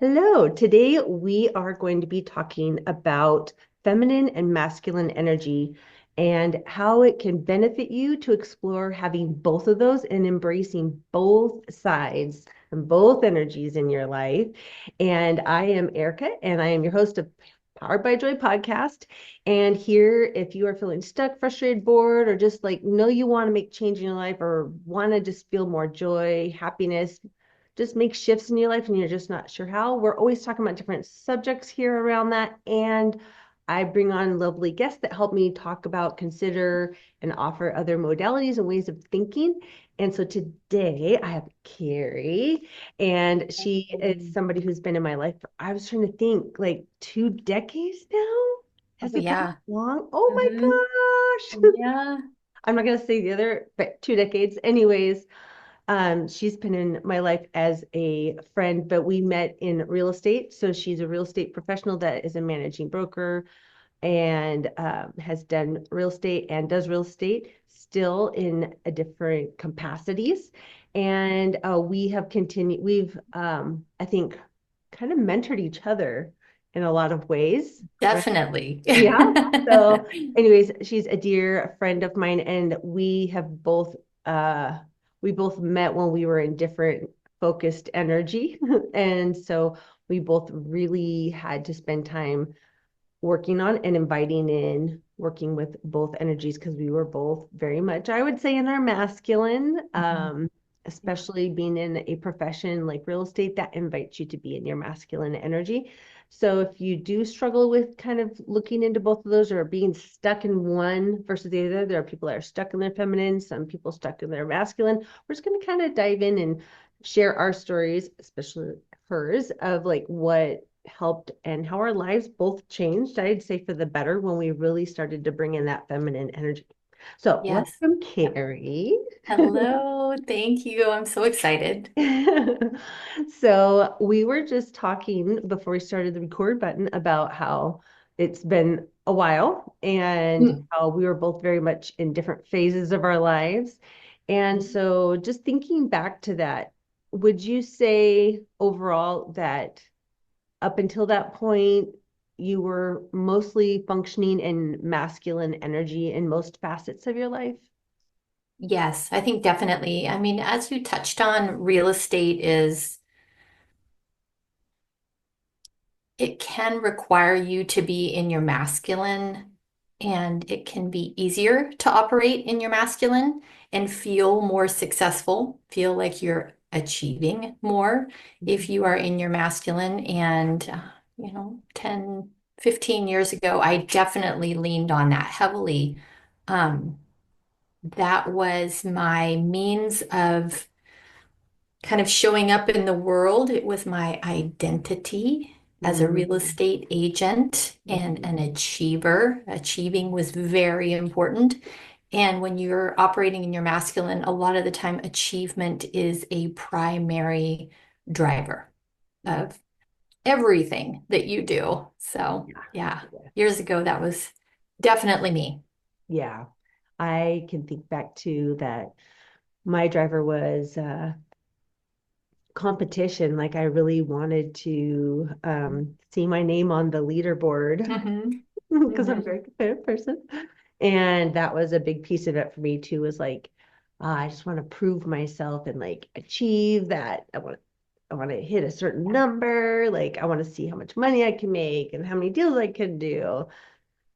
Hello, today we are going to be talking about feminine and masculine energy and how it can benefit you to explore having both of those and embracing both sides and both energies in your life. And I am Erica, and I am your host of Powered by Joy podcast. And here, if you are feeling stuck, frustrated, bored, or just like know you want to make change in your life or want to just feel more joy, happiness, just make shifts in your life and you're just not sure how. We're always talking about different subjects here around that. And I bring on lovely guests that help me talk about, consider, and offer other modalities and ways of thinking. And so today I have Kerry, and she is Oh, somebody who's been in my life for, I was trying to think, like 2 decades now? Has it been that yeah. long? Oh Hmm. my gosh. Yeah. I'm not going to say the other, but 2 decades. Anyways, she's been in my life as a friend, but we met in real estate. So she's a real estate professional that is a managing broker and has done real estate and does real estate still in a different capacities. And we have continued, I think, kind of mentored each other in a lot of ways, right? Definitely. Yeah. So, anyways, she's a dear friend of mine, and uh we both met when we were in different focused energy. And so we both really had to spend time working on and inviting in working with both energies because we were both very much, I would say, in our masculine, Mhm. Yeah. especially being in a profession like real estate that invites you to be in your masculine energy. So if you do struggle with kind of looking into both of those or being stuck in one versus the other, there are people that are stuck in their feminine, some people stuck in their masculine. We're just going to kind of dive in and share our stories, especially hers, of like what helped and how our lives both changed, I'd say for the better when we really started to bring in that feminine energy. So, Yes. welcome, Yeah. Carrie. Hello. Thank you. I'm so excited. So, we were just talking before we started the record button about how it's been a while and Mm. how we were both very much in different phases of our lives. And so, just thinking back to that, would you say overall that up until that point, you were mostly functioning in masculine energy in most facets of your life? Yes, I think definitely. I mean, as you touched on, real estate is, it can require you to be in your masculine, and it can be easier to operate in your masculine and feel more successful, feel like you're achieving more if you are in your masculine. And, 10, 15 years ago, I definitely leaned on that heavily. Um, that was my means of kind of showing up in the world. It was my identity as a real Mm-hmm. estate agent and an achiever. Achieving was very important. And when you're operating in your masculine, a lot of the time, achievement is a primary driver Mm-hmm. of everything that you do. So, Yeah. yeah, years ago, that was definitely me. Yeah. I can think back to that. My driver was competition. Like I really wanted to see my name on the leaderboard Hmm. because I'm a Hmm. very competitive person. And that was a big piece of it for me too, was like, I just want to prove myself and like achieve that. I want to hit a certain number. Like I want to see how much money I can make and how many deals I can do.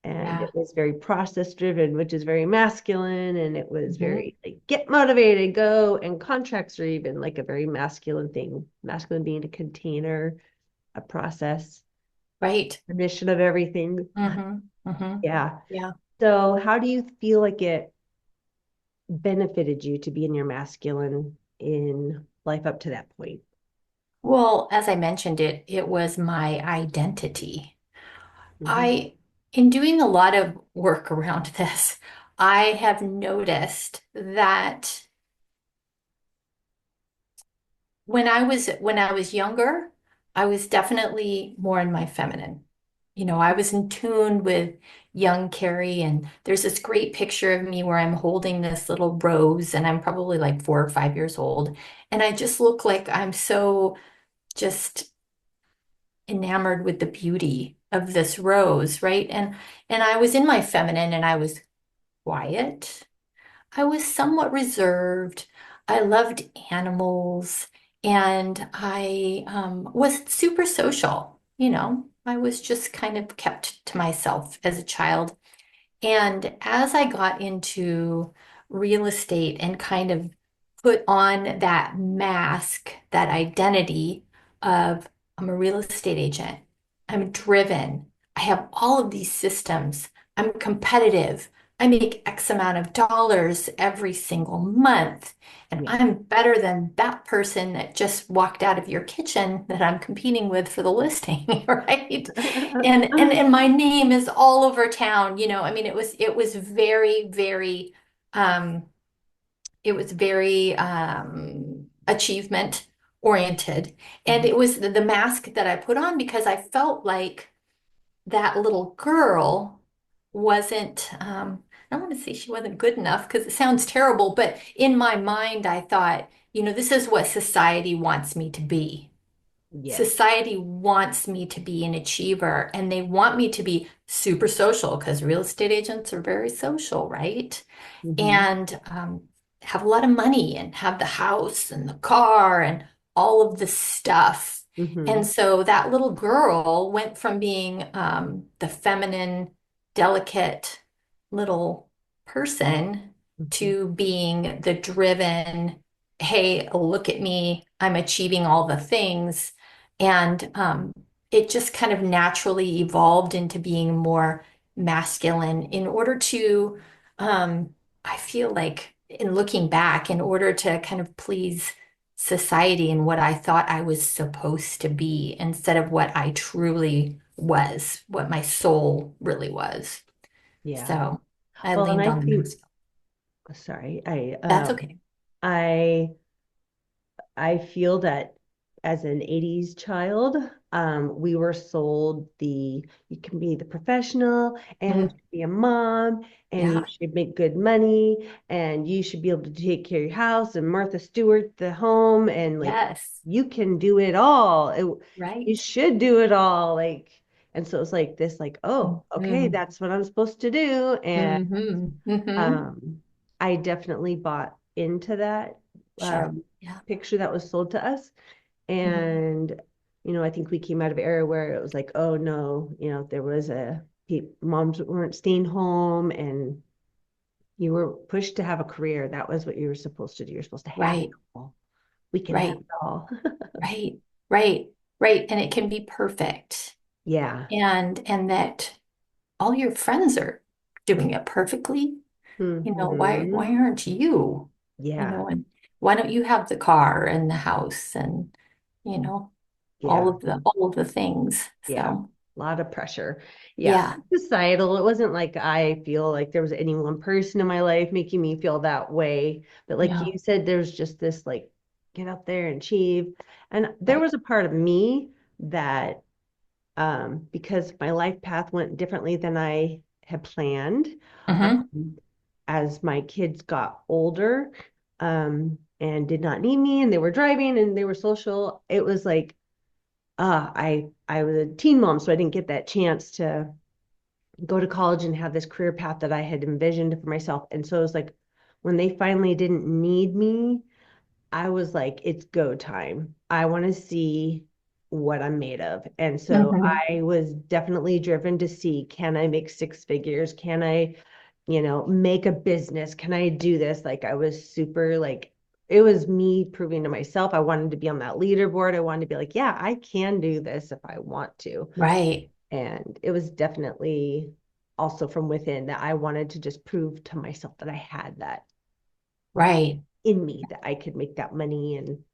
And Yeah. it was very process driven, which is very masculine. And it was Hmm. very like get motivated, go. And contracts are even like a very masculine thing. Masculine being a container, a process, Right. a mission of everything. Hmm. Hmm. Yeah. Yeah. So how do you feel like it benefited you to be in your masculine in life up to that point? Well, as I mentioned it was my identity. Mhm. I, in doing a lot of work around this, I have noticed that when I was younger, I was definitely more in my feminine. I was in tune with young Kerry, and there's this great picture of me where I'm holding this little rose, and I'm probably like 4 or 5 years old, and I just look like I'm so just enamored with the beauty of this rose, right? And I was in my feminine and I was quiet. I was somewhat reserved. I loved animals and I was super social. I was just kind of kept to myself as a child. And as I got into real estate and kind of put on that mask, that identity of I'm a real estate agent, I'm driven, I have all of these systems, I'm competitive, I make X amount of dollars every single month, and Yeah. I'm better than that person that just walked out of your kitchen that I'm competing with for the listing, right? And my name is all over town, I mean it was very, very um achievement oriented. And Mhm. it was the mask that I put on because I felt like that little girl wasn't I don't want to say she wasn't good enough because it sounds terrible, but in my mind I thought, this is what society wants me to be. Yes. Society wants me to be an achiever and they want me to be super social because real estate agents are very social, right? Hmm. And have a lot of money and have the house and the car and all of the stuff. And Hmm. so that little girl went from being the feminine, delicate little person Hmm. to being the driven, hey, look at me, I'm achieving all the things. And it just kind of naturally evolved into being more masculine in order to, I feel like in looking back, in order to kind of please society and what I thought I was supposed to be instead of what I truly was, what my soul really was. Yeah. So I Well, and leaned I on the think, mask. sorry, That's okay. I I feel that as an 80s child, we were sold you can be the professional and you Mm, should be a mom and you yeah. should make good money and you should be able to take care of your house and Martha Stewart the home and like Yes. you can do it all. You Right. should do it all. And so it's like this, like, oh, okay, Mm-hmm. that's what I'm supposed to do. And Mm-hmm. Mm-hmm. um, I definitely bought into that Sure. um, Yeah. picture that was sold to us. Mhm. And, I think we came out of an era where it was like, oh no, there was moms weren't staying home and you were pushed to have a career. That was what you were supposed to do. You're supposed to have it Right. all. We can have Right. it all. Right. Right. Right. And it can be perfect. Yeah. And that all your friends are doing it perfectly. Why Hmm. aren't you? Yeah. And why don't you have the car and the house and you know Yeah. all of the things. Yeah, So a lot of pressure. Yeah, yeah, societal. It wasn't like I feel like there was any one person in my life making me feel that way. But like yeah, you said, there's just this like get up there and achieve. And there right. was a part of me that because my life path went differently than I had planned, Hmm. as my kids got older, and did not need me and they were driving and they were social, it was like I was a teen mom, so I didn't get that chance to go to college and have this career path that I had envisioned for myself. And so it was like when they finally didn't need me, I was like, it's go time. I want to see what I'm made of. And so Hmm. I was definitely driven to see, can I make six figures? Can I, make a business? Can I do this? Like I was super like, it was me proving to myself. I wanted to be on that leaderboard. I wanted to be like, yeah, I can do this if I want to. Right, And it was definitely also from within that I wanted to just prove to myself that I had that right, in me, that I could make that money and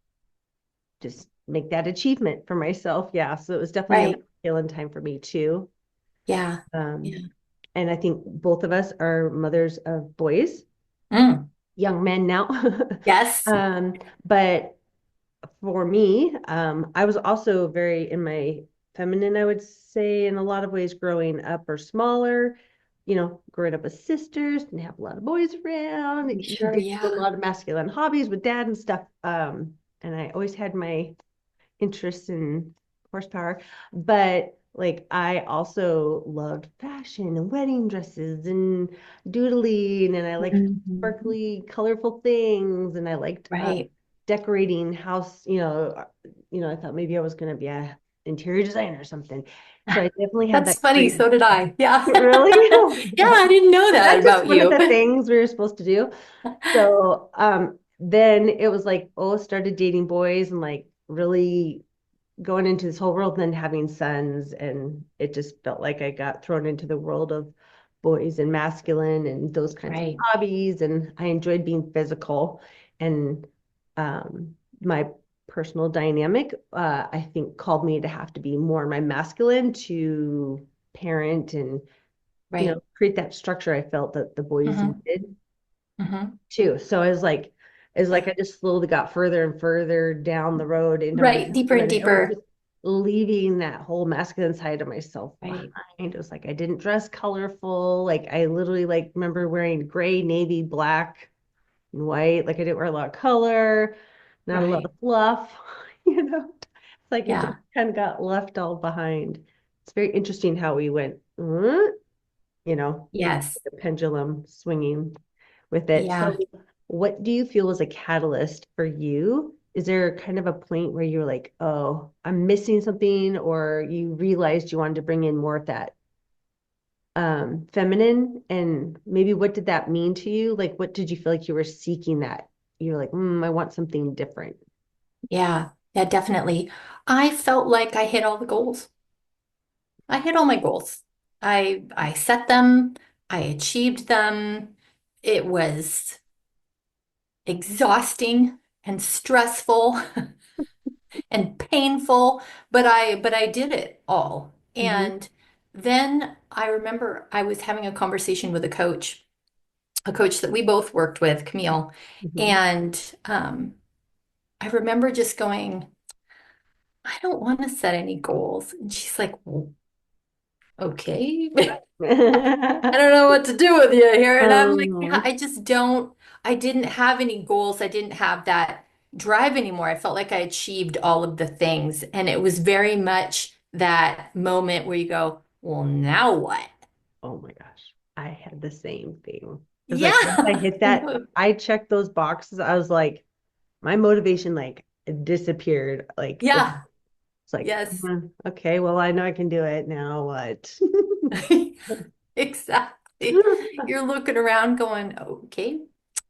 just make that achievement for myself. Yeah. So it was definitely a right. healing time for me too. Yeah, Um, yeah. and I think both of us are mothers of boys, Mm. young men now. Yes. But for me, I was also very in my feminine, I would say, in a lot of ways, growing up or smaller, growing up with sisters and have a lot of boys around, Sure, did a yeah. lot of masculine hobbies with dad and stuff. And I always had my interests in horsepower. But like I also loved fashion and wedding dresses and doodling, and I liked Mhm. sparkly, colorful things, and I liked Right. decorating house. I thought maybe I was going to be a interior designer or something. So I definitely had That's that funny. creative. So did I. Yeah. Really? Oh my Yeah, God. I didn't know Is that that just about one of you. the things we were supposed to do? So then it was like, oh, started dating boys and like really going into this whole world, and then having sons, and it just felt like I got thrown into the world of boys and masculine and those kinds of Right. hobbies, and I enjoyed being physical. And my personal dynamic, I think, called me to have to be more my masculine to parent and Right. create that structure I felt that the boys Hmm. needed Hmm. too. So it's like I just slowly got further and further down the road into my Right. Deeper and masculine. I was deeper. just leaving that whole masculine side of myself Right. behind. It was like I didn't dress colorful. Like I literally like remember wearing gray, navy, black, and white. Like I didn't wear a lot of color, not a lot Right. of fluff. It's like it just Yeah. kind of got left all behind. It's very interesting how we went, just Yes. the pendulum swinging with it. Yeah. So, what do you feel was a catalyst for you? Is there kind of a point where you're like, oh, I'm missing something, or you realized you wanted to bring in more of that feminine? And maybe what did that mean to you? Like, what did you feel like you were seeking that? You're like, I want something different. Yeah. Yeah, definitely. I felt like I hit all the goals. I hit all my goals. I set them, I achieved them. It was exhausting and stressful and painful, but I did it all. Hmm. And then I remember I was having a conversation with a coach that we both worked with, Camille, Hmm. and I remember just going, I don't want to set any goals. And she's like, well, okay. I don't know what to do with you here. And I'm like, yeah, Um, I just don't, I didn't have any goals. I didn't have that drive anymore. I felt like I achieved all of the things. And it was very much that moment where you go, well, now what? oh my gosh, I had the same thing. It's like once I Yeah. hit that, I checked those boxes. I was like, my motivation like disappeared. Like Yeah. it's like, Yes. okay, well, I know I can do it. Now what? Exactly. You're looking around going, okay,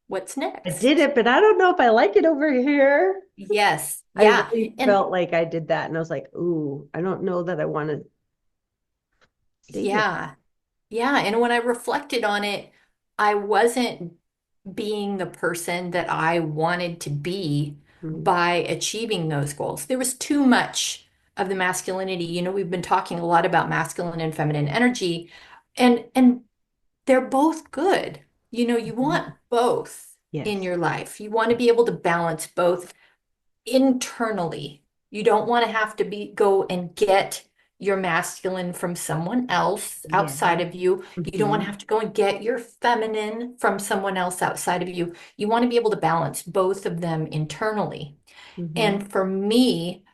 what's I did next? it, but I don't know if I like it over here. Yes. I Yeah. really And felt like I did that, and I was like, ooh, I don't know that I want to stay here. yeah. Yeah. And when I reflected on it, I wasn't being the person that I wanted to be Mhm. by achieving those goals. There was too much of the masculinity. We've been talking a lot about masculine and feminine energy, and they're both good. You want Mhm. both in Yes. your life. You want to be able to balance both internally. You don't want to have to go and get your masculine from someone else Yeah. outside of you. You don't want to Hmm. have to go and get your feminine from someone else outside of you. You want to be able to balance both of them internally. Hmm. And for me,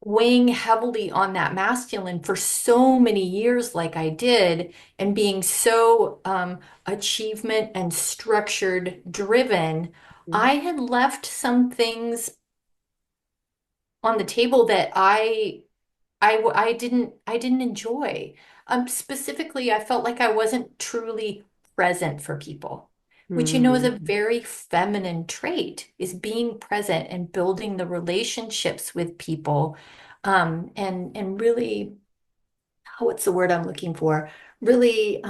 weighing heavily on that masculine for so many years, like I did, and being so achievement and structured driven, I had left some things on the table that I didn't enjoy. Specifically, I felt like I wasn't truly present for people, which is a Hmm. very feminine trait, is being present and building the relationships with people, and really, oh, what's the word I'm looking for? Really,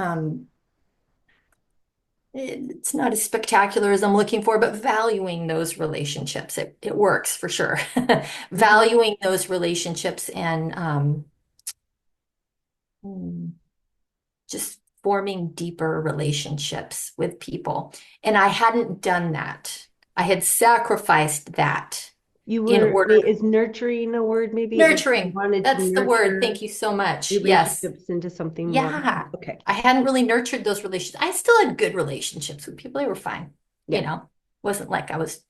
it's not as spectacular as I'm looking for, but valuing those relationships. It works for sure. Hmm. Valuing those relationships and just forming deeper relationships with people. And I hadn't done that. I had sacrificed that You in were, order. is nurturing a word maybe? Like you Nurturing. wanted to That's the word. nurture Thank you so much. Yes. relationships into something more. Yeah. Okay. I hadn't really nurtured those relationships. I still had good relationships with people. They were fine. Yeah. Wasn't like I was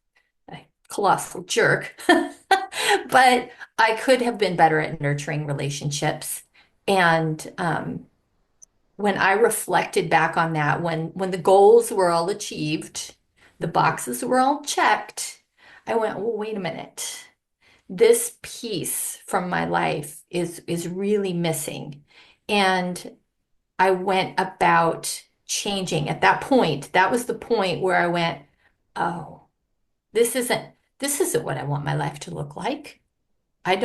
a colossal jerk. But I could have been better at nurturing relationships. And when I reflected back on that, when the goals were all achieved, the Mhm. boxes were all checked, I went, well, wait a minute. This piece from my life is really missing. And I went about changing at that point. That was the point where I went, oh, this isn't this isn't what I want my life to look like. I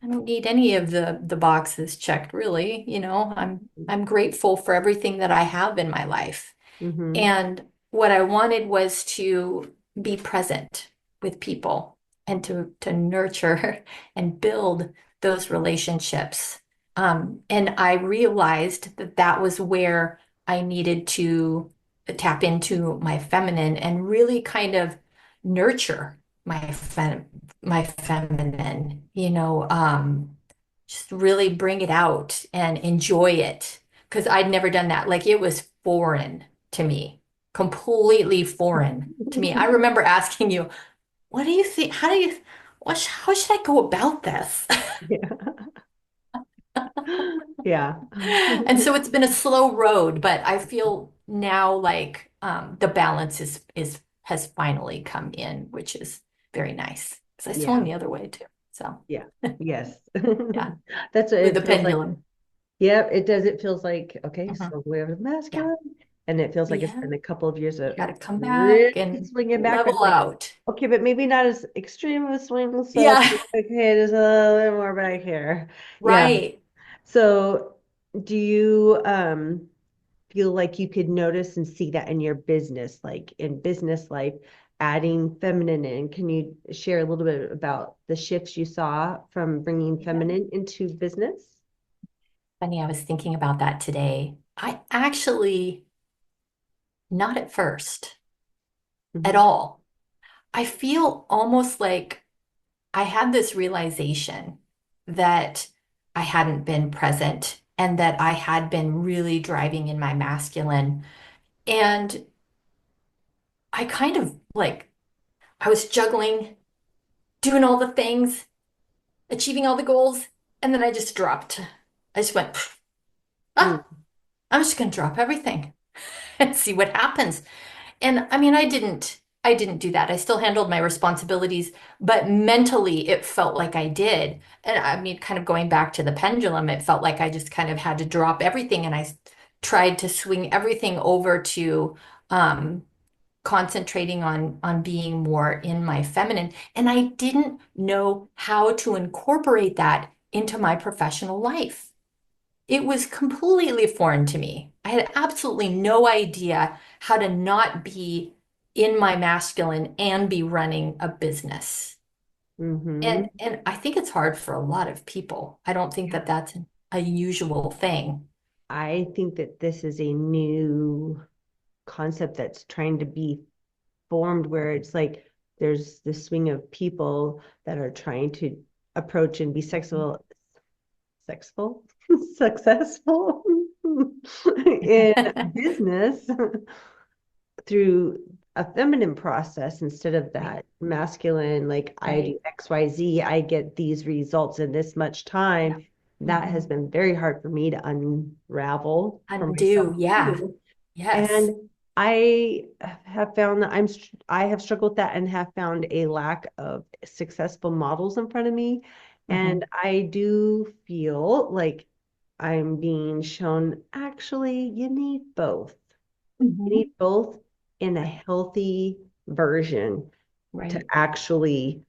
don't need any of the boxes checked, really. I'm grateful for everything that I have in my life. Mhm. And what I wanted was to be present with people and to nurture and build those relationships. And I realized that that was where I needed to tap into my feminine and really kind of nurture my feminine, just really bring it out and enjoy it. Because I'd never done that. Like it was foreign to me, completely foreign to me. I remember asking you, what do you think? How should I go about this? Yeah. Yeah. And so it's been a slow road, but I feel now like the balance is has finally come in, which is very nice. Because I swung Yeah. the other way too. So Yeah. Yes. yeah, That's what with the it feels like. pendulum. Yep, it does. It feels like, okay, Mhm. so we have Yeah, masculine. And it feels like it's yeah. been a couple of years You of got to come really back and swinging back. But it's level like, out. okay, but maybe not as extreme of a swing. So, Yeah, okay, there's a little bit more back here. Yeah. right. So, do you feel like you could notice and see that in your business, like in business life, adding feminine in? Can you share a little bit about the shifts you saw from bringing Yeah. feminine into business? Funny, I was thinking about that today. I actually, not at first at Hmm. all. I feel almost like I had this realization that I hadn't been present and that I had been really driving in my masculine. And I kind of like, I was juggling, doing all the things, achieving all the goals, and then I just dropped. I just went, ah, I'm just going to drop everything and see what happens. And I mean, I didn't do that. I still handled my responsibilities, but mentally it felt like I did. And I mean, kind of going back to the pendulum, it felt like I just kind of had to drop everything and I tried to swing everything over to um concentrating on being more in my feminine. And I didn't know how to incorporate that into my professional life. It was completely foreign to me. I had absolutely no idea how to not be in my masculine and be running a business. Mm-hmm. And I think it's hard for a lot of people. I don't think that that's a usual thing. I think that this is a new concept that's trying to be formed where it's like there's this swing of people that are trying to approach and be sexful, successful in business through a feminine process instead of Right, that masculine, like I right. do XYZ, I get these results in this much Yeah. time. That has Mhm. been very hard for me to unravel for myself Undo. Yeah. too. Yes. And I have found that I have struggled with that and have found a lack of successful models in front of me. And Hmm. I do feel like I'm being shown actually you need both. You need Hmm. both in a Right, healthy version to right, actually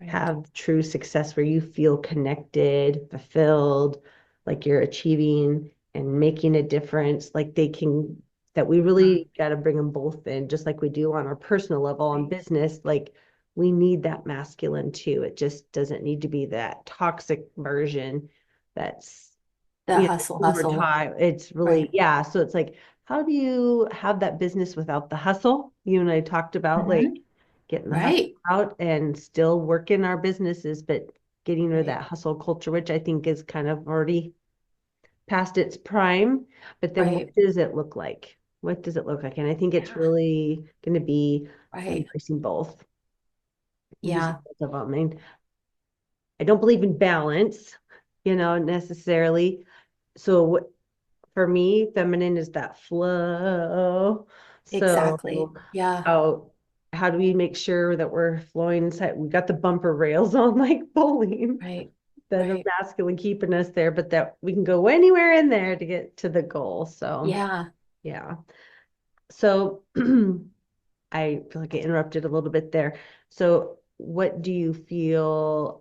right. have true success where you feel connected, fulfilled, like you're achieving and making a difference, like they can, that we Uh, really got to bring them both in, just like we do on our personal level on right. business. Like we need that masculine too. It just doesn't need to be that toxic version that's, The hustle, over hustle. time. It's really, Right. yeah. So it's like, how do you have that business without the hustle? You and I talked about like Hmm. getting the hustle Right, out and still working our businesses, but getting rid of right, that hustle culture, which I think is kind of already past its prime. But then what right. does it look like? What does it look like? And I think it's Yeah, really going to be right. embracing both. just Yeah, both of them. I don't believe in balance, necessarily. So for me, feminine is that flow. exactly. So Yeah, how how do we make sure that we're flowing inside? We got the bumper rails on like bowling, right, the right. masculine keeping us there, but that we can go anywhere in there to get to the goal. So Yeah. yeah. So I feel like I interrupted a little bit there. So what do you feel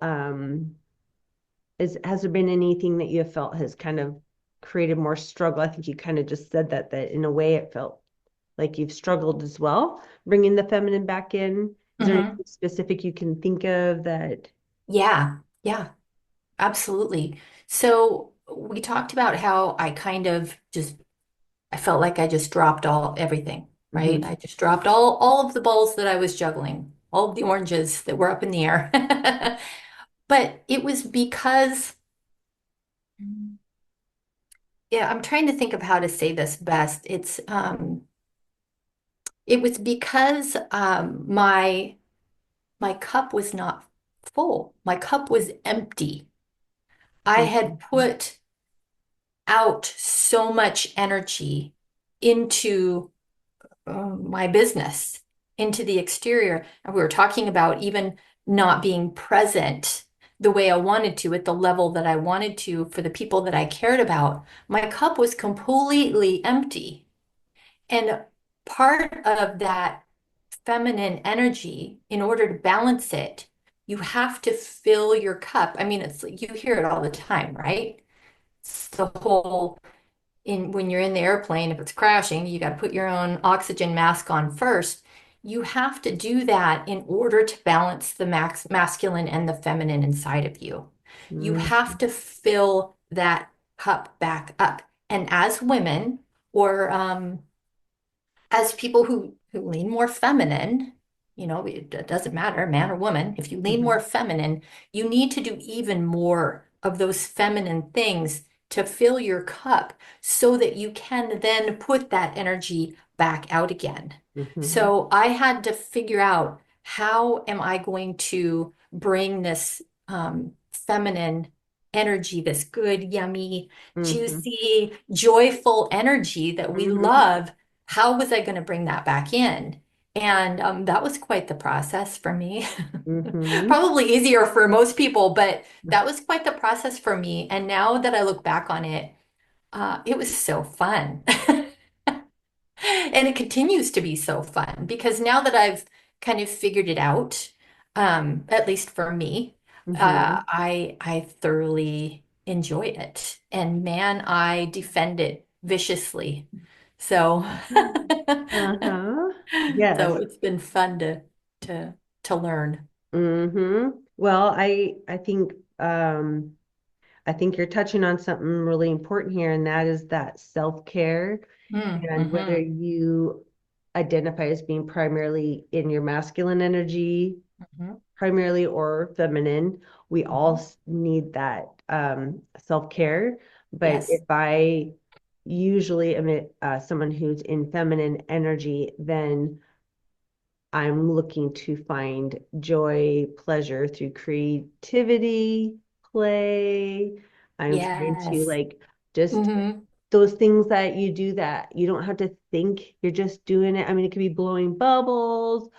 has there been anything that you have felt has kind of created more struggle? I think you kind of just said that in a way it felt like you've struggled as well, bringing the feminine back in. Is there Hmm. anything specific you can think of that? Yeah, yeah, absolutely. So we talked about how I kind of just I felt like I just dropped everything, right? Mm-hmm. I just dropped all of the balls that I was juggling, all of the oranges that were up in the air. But it was because, yeah, I'm trying to think of how to say this best. It was because my cup was not full. My cup was empty. I had Mm-hmm. put out so much energy into my business, into the exterior. And we were talking about even not being present the way I wanted to at the level that I wanted to for the people that I cared about. My cup was completely empty. And part of that feminine energy, in order to balance it, you have to fill your cup. I mean, it's you hear it all the time, right? It's the whole in when you're in the airplane, if it's crashing, you got to put your own oxygen mask on first. You have to do that in order to balance the masculine and the feminine inside of you. You have to fill that cup back up. And as women, or as people who lean more feminine, it doesn't matter, man or woman. If you lean Mm-hmm. more feminine, you need to do even more of those feminine things to fill your cup so that you can then put that energy back out again. Mm-hmm. So I had to figure out how am I going to bring this feminine energy, this good, yummy, Mm-hmm. juicy, joyful energy that we Mm-hmm. love. How was I going to bring that back in? And that was quite the process for me. Mm-hmm. Probably easier for most people, but that was quite the process for me. And now that I look back on it, it was so fun. And it continues to be so fun because now that I've kind of figured it out, at least for me, Mm-hmm. I thoroughly enjoy it. And man, I defend it viciously. So Uh-huh. so Yes. it's been fun to to learn. Well, I think you're touching on something really important here, and that is that self-care. And whether Mm-hmm, you identify as being primarily in your masculine energy, hmm primarily or feminine, we all hmm need that self-care. But Yes. if I usually am someone who's in feminine energy, then I'm looking to find joy, pleasure through creativity, play. I'm trying to Yes. like just hmm those things that you do that you don't have to think, you're just doing it. I mean, it could be blowing bubbles,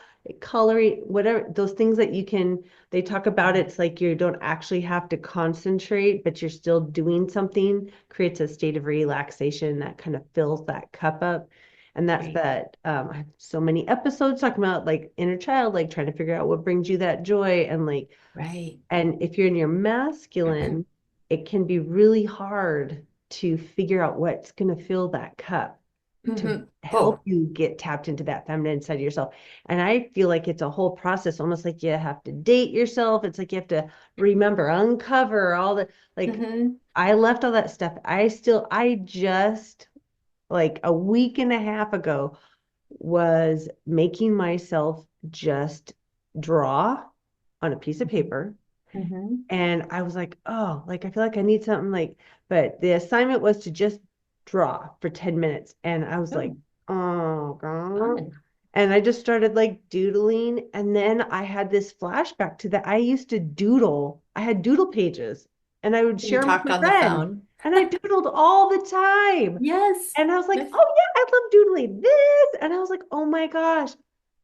coloring, whatever, those things that you can, they talk about it's like you don't actually have to concentrate, but you're still doing something, creates a state of relaxation that kind of fills that cup up. And that's Right. that I have so many episodes talking about like inner child, like trying to figure out what brings you that joy and like, Right. and if you're in your masculine, it can be really hard to figure out what's going to fill that cup to hmm help Oh. you get tapped into that feminine side of yourself. And I feel like it's a whole process, almost like you have to date yourself. It's like you have to remember, uncover all the, like, hmm I left all that stuff. I just like a week and a half ago was making myself just draw on a piece of paper. hmm And I was like, oh, like I feel like I need something like, but the assignment was to just draw for 10 minutes. And I was like, Oh, oh, God. fun. And I just started like doodling. And then I had this flashback to that. I used to doodle. I had doodle pages and I would You share them with talked my on the friends. phone. And I doodled all the time. Yes. And I was like, oh yeah, I love doodling this. And I was like, oh my gosh,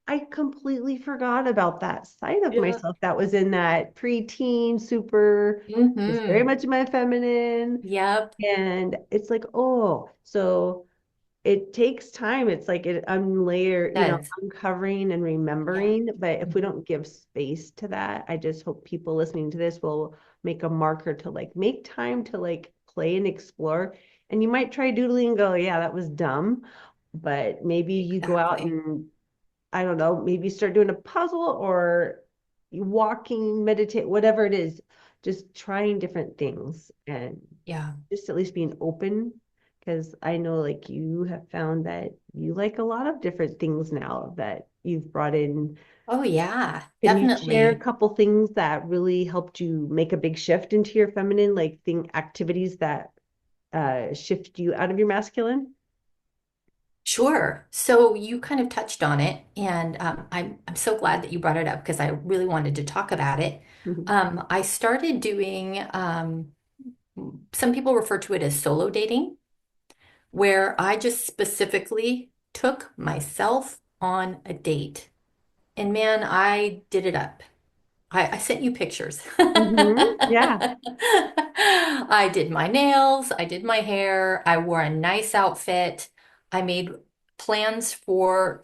I completely forgot about that side of Yeah. myself that was in that preteen, super, was very Mm-hmm. much my feminine. Yep. And it's like, oh, so it takes time. It's like it unlayer, Does. uncovering and Yeah. remembering. But if we Mhm. don't give space to that, I just hope people listening to this will make a marker to like make time to like play and explore. And you might try doodling and go, yeah, that was dumb. But maybe you go out Exactly. and I don't know, maybe start doing a puzzle or walking, meditate, whatever it is, just trying different things and Yeah. just at least being open. Because I know like you have found that you like a lot of different things now that you've brought in. Oh, yeah, Can you share a definitely. couple things that really helped you make a big shift into your feminine, like thing activities that shift you out of your masculine? Sure. So you kind of touched on it, and I'm so glad that you brought it up because I really wanted to talk about it. Mhm. I started doing some people refer to it as solo dating, where I just specifically took myself on a date. And man, I did it up. I sent you pictures. Yeah. I did my nails, I did my hair, I wore a nice outfit. I made plans for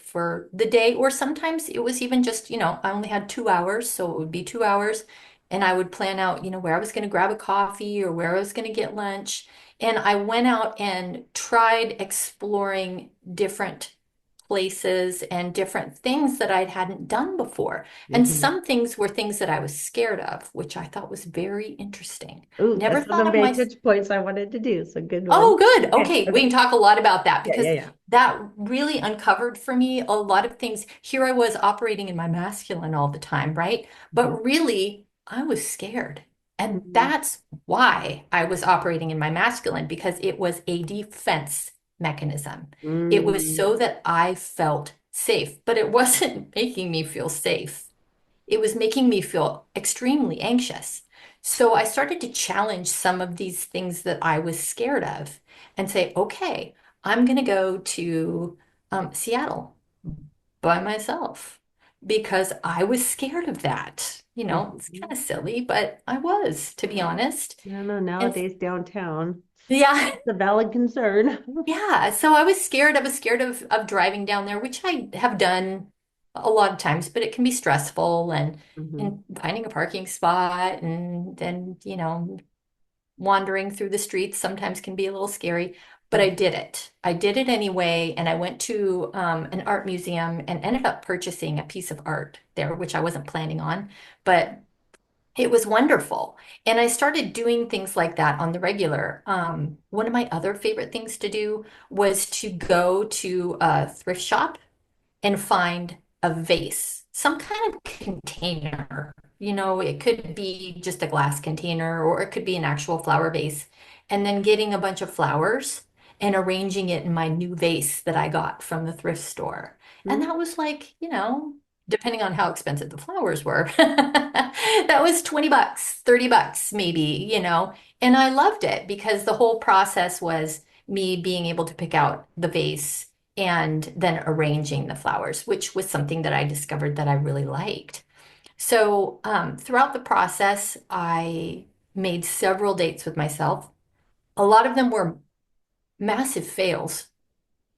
the day, or sometimes it was even just, I only had 2 hours, so it would be 2 hours. And I would plan out, where I was going to grab a coffee or where I was going to get lunch. And I went out and tried exploring different places and different things that I hadn't done before. And Hmm. some things were things that I was scared of, which I thought was very interesting. Oh, Never that's one thought of of my my, touch points I wanted to do. So good one. oh, good. Okay. Okay, we Okay. can talk a lot about that Yeah. Yeah. because Yeah. that really uncovered for me a lot of things. Here I was operating in my masculine all the time, right? Mhm. But really, I was scared. And Mhm. that's why I was operating in my masculine because it was a defense mechanism. It was Mm. so that I felt safe, but it wasn't making me feel safe. It was making me feel extremely anxious. So I started to challenge some of these things that I was scared of and say, okay, I'm going to go to Seattle by myself because I was scared of that. It's kind Mhm. of silly, but I was, to be honest. I don't know. And Nowadays, downtown, yeah, it's a valid concern. yeah, so I was scared. I was scared of driving down there, which I have done a lot of times, but it can be stressful Hmm. and finding a parking spot and then, wandering through the streets sometimes can be a little scary. But I did it. I did it anyway, and I went to an art museum and ended up purchasing a piece of art there, which I wasn't planning on, but it was wonderful. And I started doing things like that on the regular. One of my other favorite things to do was to go to a thrift shop and find a vase, some kind of container. It could be just a glass container or it could be an actual flower vase. And then getting a bunch of flowers and arranging it in my new vase that I got from the thrift store. And that was like, depending on how expensive the flowers were, that was 20 bucks, 30 bucks maybe. And I loved it because the whole process was me being able to pick out the vase and then arranging the flowers, which was something that I discovered that I really liked. So throughout the process, I made several dates with myself. A lot of them were massive fails,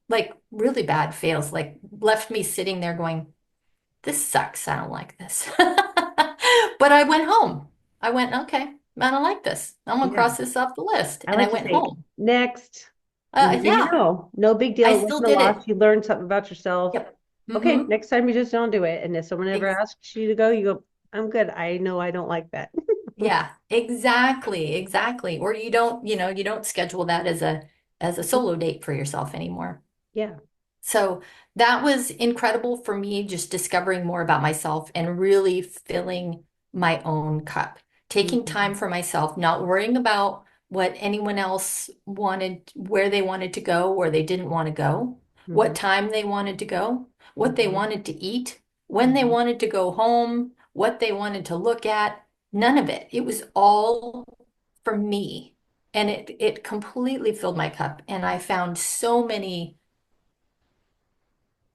like really bad fails, like left me sitting there going, this sucks. I don't like this. But I went home. I went, okay, I don't like this. I'm gonna Yeah. cross this off the list. I And I like to went say home. next. And then you Yeah, know, no big I deal. It still wasn't a did loss. it. You learned something about yourself. Yep. Okay, Mm-hmm. next time you just don't do it. And if someone ever asks you to go, you go, I'm good. I know I don't like that. Yeah, exactly, exactly. Or you don't schedule that as a solo date for yourself anymore. Yeah. So that was incredible for me, just discovering more about myself and really filling my own cup, taking Mhm. time for myself, not worrying about what anyone else wanted, where they wanted to go, or they didn't want to go, what Mhm. time they wanted to go. what they Mhm. wanted to eat, when they Mhm. wanted to go home, what they wanted to look at. None of it. It was all for me. And it completely filled my cup. And I found so many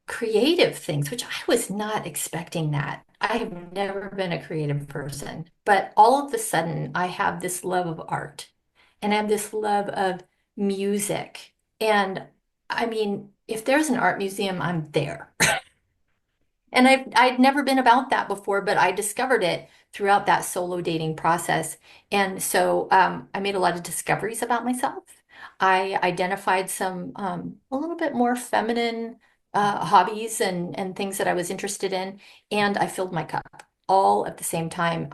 creative things, which I was not expecting that. I have never been a creative person, but all of a sudden I have this love of art and I have this love of music. And I mean, if there's an art museum, I'm there. And I'd never been about that before, but I discovered it throughout that solo dating process. And so I made a lot of discoveries about myself. I identified some a little bit more feminine hobbies and things that I was interested in, and I filled my cup all at the same time.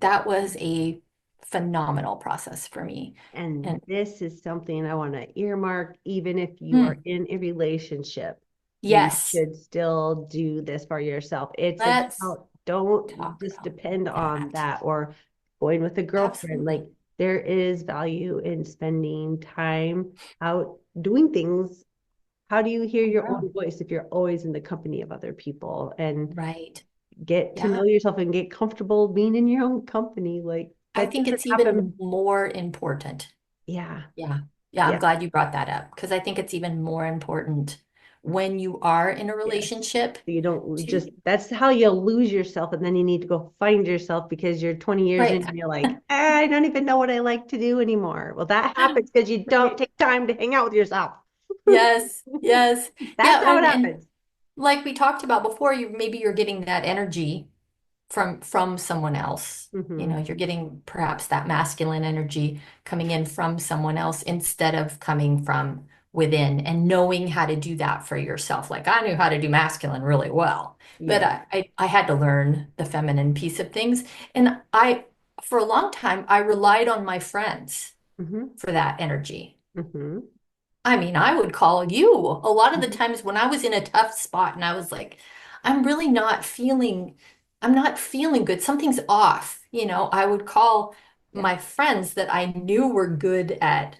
That was a phenomenal process for me. And And this is something I want to earmark, even if you are mm, in a relationship, you yes, should still do this for yourself. It's let's about, don't talk just about depend on that. that or going with a girlfriend. Like, Absolutely. there is value in spending time out doing things. How do you hear On your your own own. voice if you're always in the company of other people? And Right. get to Yeah. know yourself and get comfortable being in your own company. Like, I that think doesn't it's even happen. more important. Yeah. Yeah. Yeah, I'm Yeah. glad you brought that up because I think it's even more important when you are in a Yes. relationship You don't to, just, that's how you'll lose yourself. And then you need to go find yourself because you're 20 years in right. and you're like, I don't even know what I like to do anymore. Well, that happens because you don't Right. take time to hang out with yourself. Yes. Yes. That's Yeah. how it And happens. like we talked about before, maybe you're getting that energy from someone else. You Hmm. know, you're getting perhaps that masculine energy coming in from someone else instead of coming from within and knowing how to do that for yourself. Like I knew how to do masculine really well, but Yeah. I had to learn the feminine piece of things. And for a long time, I relied on my friends Hmm. for that energy. Hmm. I mean, I would call you a lot of the Hmm. times when I was in a tough spot and I was like, I'm really I'm not feeling good. Something's off. You know, I would call Yeah. my friends that I knew were good at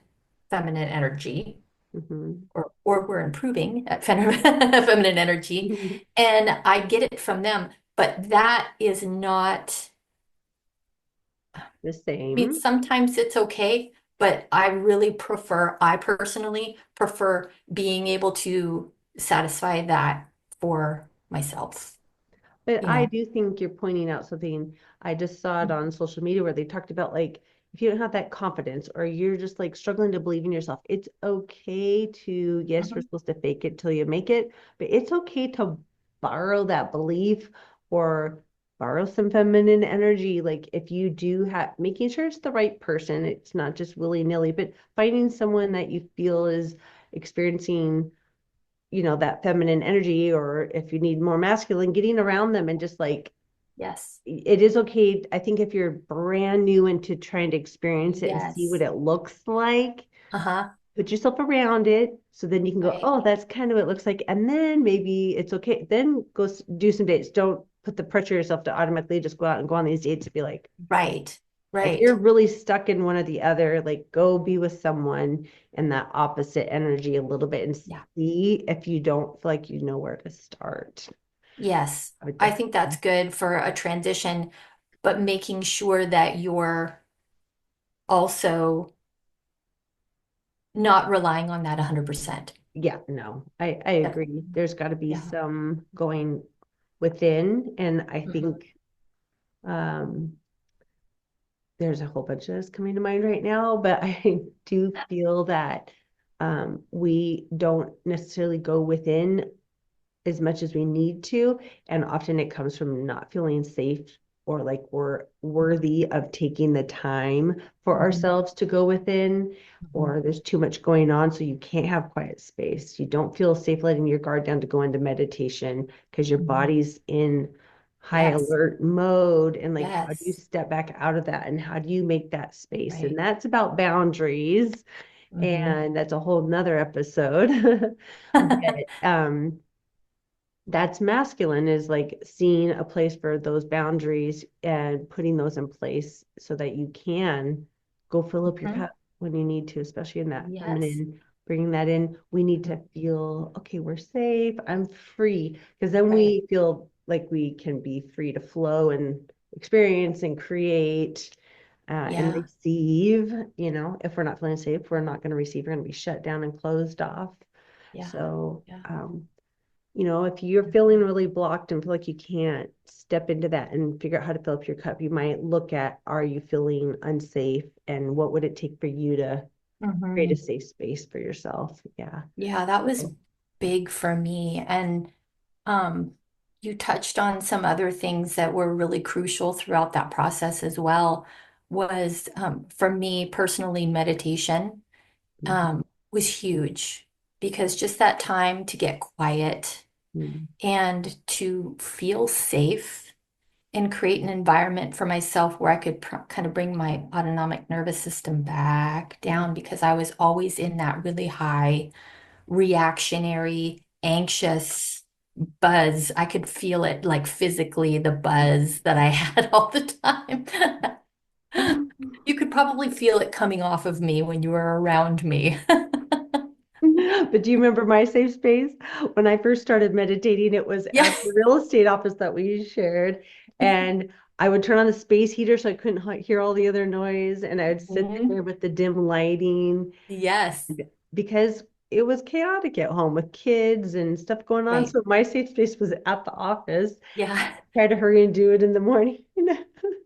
feminine energy Hmm. or were improving at feminine energy, and I get it from them. But that is not The mean, same. sometimes it's okay, but I personally prefer being able to satisfy that for myself, But you I know. do think you're pointing out something. I just saw it Mm, on social media where they talked about, like, if you don't have that confidence or you're just like struggling to believe in yourself, it's okay to, yes, we're mhm. supposed to fake it till you make it, but it's okay to borrow that belief or borrow some feminine energy. Like, if you do have, making sure it's the right person, it's not just willy-nilly, but finding someone that you feel is experiencing, that feminine energy, or if you need more masculine, getting around them and just like, Yes. it is okay. I think if you're brand new into trying to experience it and see what Yes. it looks like, Uh-huh. put yourself around it so then you can go, Right. oh, that's kind of what it looks like. And then maybe it's okay. Then go do some dates. Don't put the pressure yourself to automatically just go out and go on these dates and be like, Right. if you're Right. really stuck in one or the other, like, go be with someone in that opposite energy a little bit and Yeah. see if you don't feel like you know where to start. Yes. I would I think that's definitely, good for a transition, but making sure that you're also not relying on that 100%. yeah, no, I Yep. agree. There's got to be Yeah. some going within, and I Mhm. think um there's a whole bunch of this coming to mind right now, but I do feel that we don't necessarily go within as much as we need to. And often it comes from not feeling safe or like we're worthy of taking the time for Mhm. ourselves to go within, Mhm. or there's too much going on. So you can't have quiet space. You don't feel safe letting your guard down to go into meditation because your Mhm. body's in high Yes. alert mode. And like, how do you Yes. step back out of that? And how do you make that space? And Right. that's about boundaries. Hmm. And that's a whole nother episode. But that's masculine, is like seeing a place for those boundaries and putting those in place so that you can go fill up your Hmm. cup when you need to, especially in that Yes. feminine. bringing that in. We need to feel, okay, we're safe, I'm free. Because then Right. we feel like we can be free to flow and experience and create and Yeah. receive. If we're not feeling safe, we're not going to receive. We're going to be shut down and closed off. Yeah. So, Yeah. if you're feeling really blocked and feel like you can't step into that and figure out how to fill up your cup, you might look at, are you feeling unsafe and what would it take for you to create a Hmm. safe space for yourself? Yeah. Yeah, that was big for me. And um, you touched on some other things that were really crucial throughout that process as well. Was for me personally, meditation Mhm. was huge because just that time to get quiet Mhm. and to feel safe and create an environment for myself where I could kind of bring my autonomic nervous system back Mhm. down because I was always in that really high reactionary, anxious buzz. I could feel it like physically, the buzz that I had all the time. You could probably feel it coming off of me when you were around me. But do you remember my safe space? When I first started meditating, it was Yeah. at the real estate office that we shared. And I would turn on the space heater so I couldn't hear all the other noise. And I would sit there Mhm. with the dim lighting Yes. because it was chaotic at home with kids and stuff going on. Right. So my safe space was at the office. Yeah. Try to hurry and do it in the morning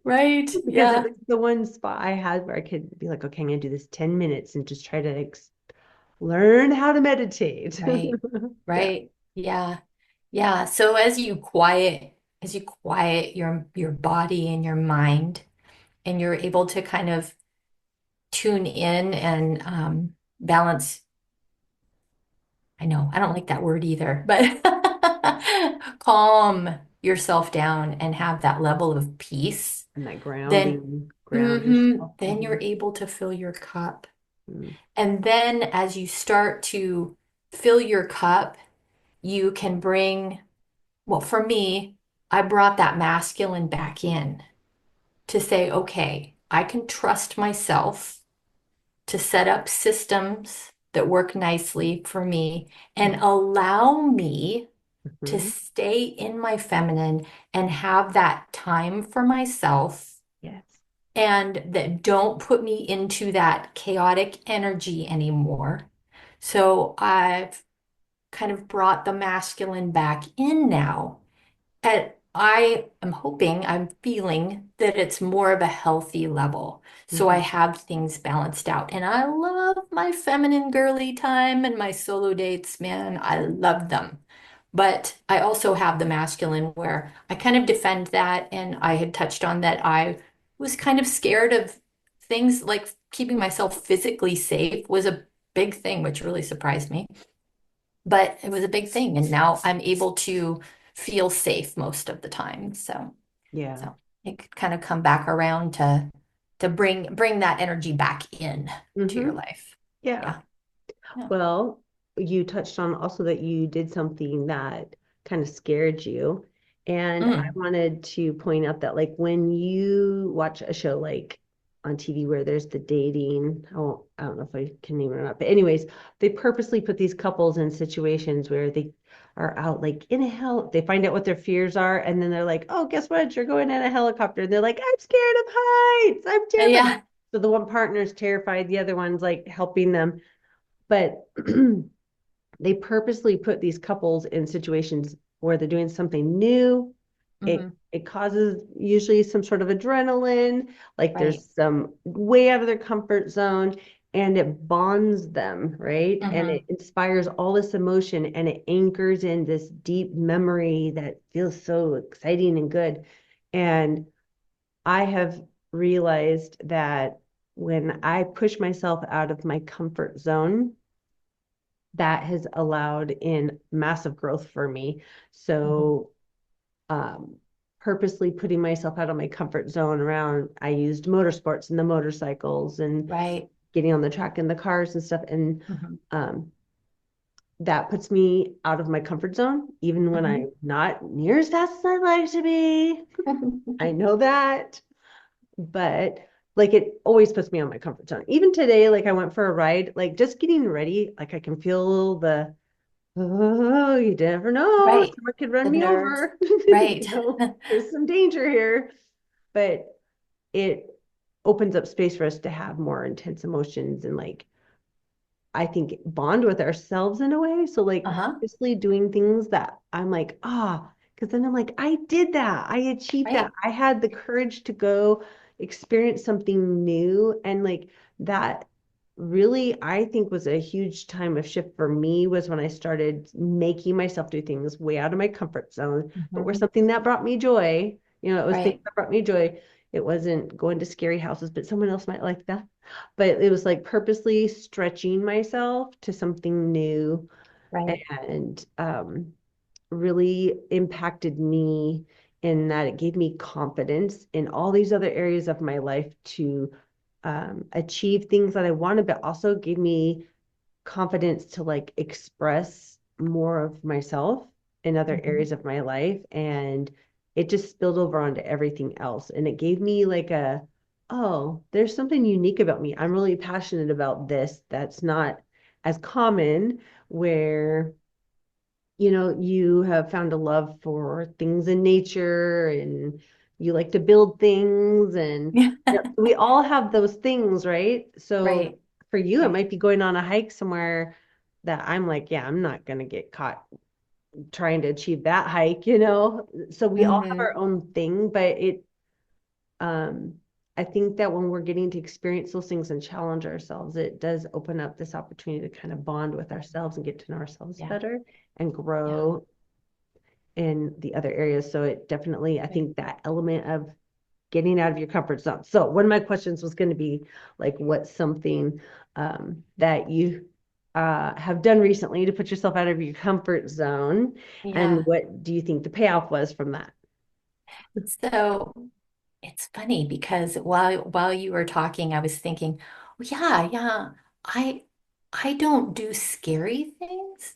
Right. because it Yeah. was the one spot I had where I could be like, okay, I'm gonna do this 10 minutes and just try to learn how to meditate. Right. Yeah. Right. Yeah. Yeah. So as you quiet your body and your mind, and you're able to kind of tune in and balance. I know I don't like that word either, but calm yourself down and have that level of peace, And that then ground yourself. then you're able to fill your cup. Mm. And then as you start to fill your cup, you can bring, well, for me, I brought that masculine back in to say, okay, I can trust myself to set up systems that work nicely for me and allow me to Mhm. stay in my feminine and have that time for myself Yes. and that don't put me into that chaotic energy anymore. So I've kind of brought the masculine back in now. And I am hoping, I'm feeling that it's more of a healthy level. So I Mhm. have things balanced out. And I love my feminine girly time and my solo dates, man. I love them. But I also have the masculine where I kind of defend that. And I had touched on that I was kind of scared of things like keeping myself physically safe was a big thing, which really surprised me. But it was a big thing. And now I'm able to feel safe most of the time. So, Yeah. so it could kind of come back around to bring that energy back in to Hmm. your life. Yeah. Yeah. Yeah. Well, you touched on also that you did something that kind of scared you. And I Mm, wanted to point out that, like, when you watch a show like on TV where there's the dating, oh, I don't know if I can name it or not, but anyways, they purposely put these couples in situations where they are out like in a they find out what their fears are, and then they're like, oh, guess what? You're going in a helicopter. And they're like, I'm scared of heights. I'm terrified. yeah. So the one partner's terrified, the other one's like helping them. But they purposely put these couples in situations where they're doing something new. It Hmm. it causes usually some sort of adrenaline, like Right. there's some way out of their comfort zone, and it bonds them, right? And it Hmm. inspires all this emotion and it anchors in this deep memory that feels so exciting and good. And I have realized that when I push myself out of my comfort zone, that has allowed in massive growth for me. Hmm. So, um, purposely putting myself out of my comfort zone around, I used motorsports and the motorcycles and Right. getting on the track in the cars and stuff. And Hmm. um, that puts me out of my comfort zone, even when Hmm. I'm not near as fast as I'd like to be. I know that. But like it always puts me on my comfort zone. Even today, like I went for a ride, like just getting ready, like I can feel the, oh, you never know, Right. someone could run The me nerves. over. Right. There's some danger here. But it opens up space for us to have more intense emotions and like I think bond with ourselves in a way. So like Uh-huh. purposely doing things that I'm like, because then I'm like, I did that. I achieved that. Right. I had the courage to go experience something new. And like that really, I think was a huge time of shift for me was when I started making myself do things way out of my comfort zone, but were Mhm. something that brought me joy. It was things Right. that brought me joy. It wasn't going to scary houses, but someone else might like that, but it was like purposely stretching myself to something new Right. and really impacted me in that it gave me confidence in all these other areas of my life to achieve things that I wanted, but also gave me confidence to like express more of myself in other Mhm. areas of my life. And it just spilled over onto everything else. And it gave me like oh, there's something unique about me. I'm really passionate about this that's not as common where you have found a love for things in nature and you like to build things and we all have those things, right? So Right. for you, it Right. might be going on a hike somewhere that I'm like, yeah, I'm not going to get caught trying to achieve that hike. So we all have Hmm. our own thing, but um, I think that when we're getting to experience those things and challenge ourselves, it does open up this opportunity to kind of bond with ourselves and get to know ourselves Yeah. better and Yeah. grow in the other areas. So it definitely, I Right. think that element of getting out of your comfort zone. So one of my questions was going to be like, what's something that you have done recently to put yourself out of your comfort zone? And Yeah. what do you think the payoff was from that? So it's funny because while you were talking, I was thinking, oh, yeah, yeah, I I don't do scary things.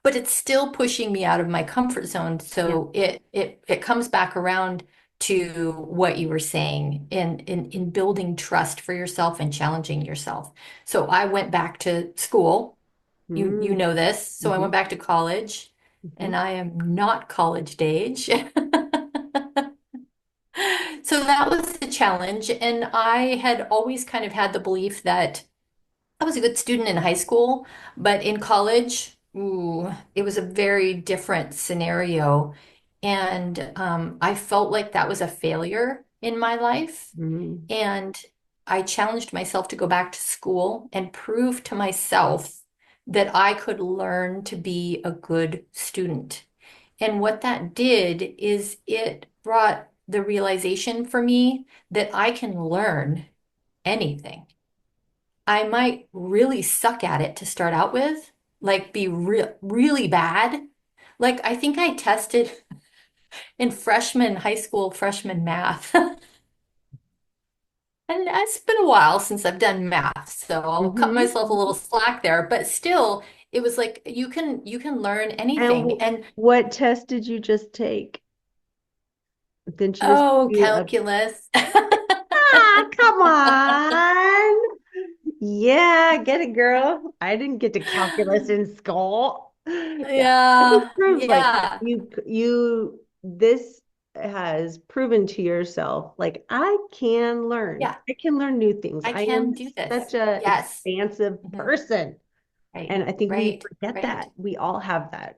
But it's still pushing me out of my comfort zone. Yeah. So it comes back around to what you were saying in building trust for yourself and challenging yourself. So I went back to school. You Mm-hmm. know this. So I went back to college Mm-hmm. and I am not college age. So that was the challenge. And I had always kind of had the belief that I was a good student in high school, but in college, ooh, it was a very different scenario. And I felt like that was a failure in my life. Mm-hmm. And I challenged myself to go back to school and prove to myself that I could learn to be a good student. And what that did is it brought the realization for me that I can learn anything. I might really suck at it to start out with, like be really bad. Like I think I tested in high school freshman math. And it's been a while since I've done math, so I'll cut myself a Mm-hmm. little slack there, but still it was like you can learn And anything. And what test did you just take? Didn't you just oh, do a calculus. come on. Yeah, get it, girl. I didn't get to calculus in school. Yeah. It Yeah, just proves like yeah, this has proven to yourself, like I can learn. yeah. I can learn new things. I I can am do this. such a Yes. expansive Mhm. person. Right, And I think we right, forget right. that. We all have that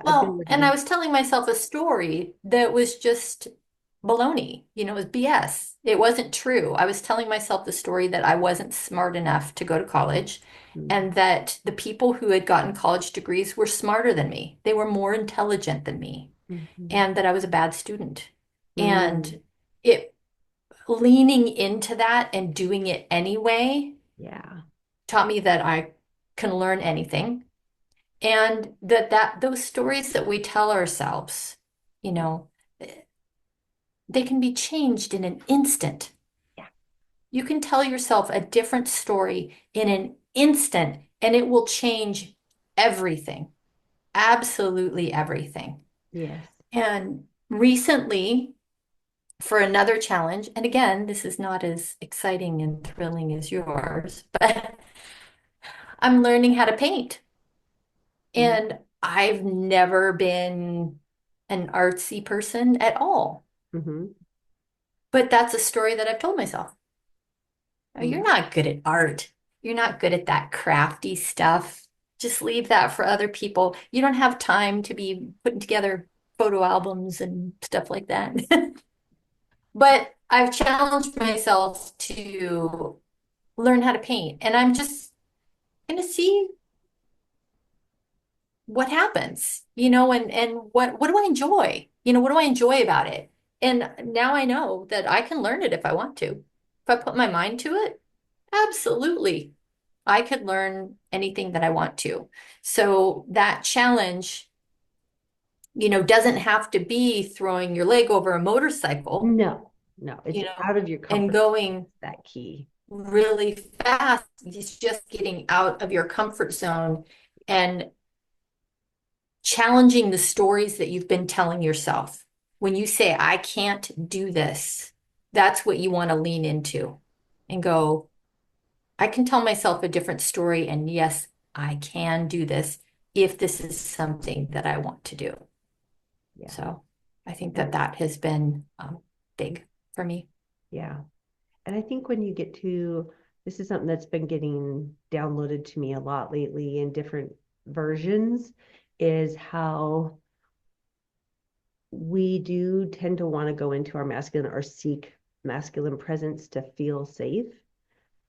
Well, and I ability. was telling myself a story that was just baloney. It was BS. It wasn't true. I was telling myself the story that I wasn't smart enough to go to college Mm-hmm. and that the people who had gotten college degrees were smarter than me. They were more intelligent than me, Mm-hmm. and that I was a bad student. Mm, And it leaning into that and doing it anyway yeah. taught me that I can learn anything. And that those stories that we tell ourselves, you know, they can be changed in an instant. Yeah. You can tell yourself a different story in an instant, and it will change everything, absolutely everything. Yes. And recently, for another challenge, and again, this is not as exciting and thrilling as yours, but I'm learning how to paint. Mm, And I've never been an artsy person at all. mhm, But that's a story that I've told myself. Oh, you're mm. not good at art. You're not good at that crafty stuff. Just leave that for other people. You don't have time to be putting together photo albums and stuff like that. But I've challenged myself to learn how to paint, and I'm just going to see what happens, and what do I enjoy? What do I enjoy about it? And now I know that I can learn it if I want to. If I put my mind to it, absolutely. I could learn anything that I want to. So that challenge, doesn't have to be throwing your leg over a motorcycle, No, no, it's out of your and comfort zone. going That key. really fast. It's just getting out of your comfort zone and challenging the stories that you've been telling yourself. When you say, I can't do this, that's what you want to lean into and go, I can tell myself a different story. And yes, I can do this if this is something that I want to do. Yeah. So I think And that that has been big for me. yeah. And I think when you get to, this is something that's been getting downloaded to me a lot lately in different versions, is how we do tend to want to go into our masculine or seek masculine presence to feel safe.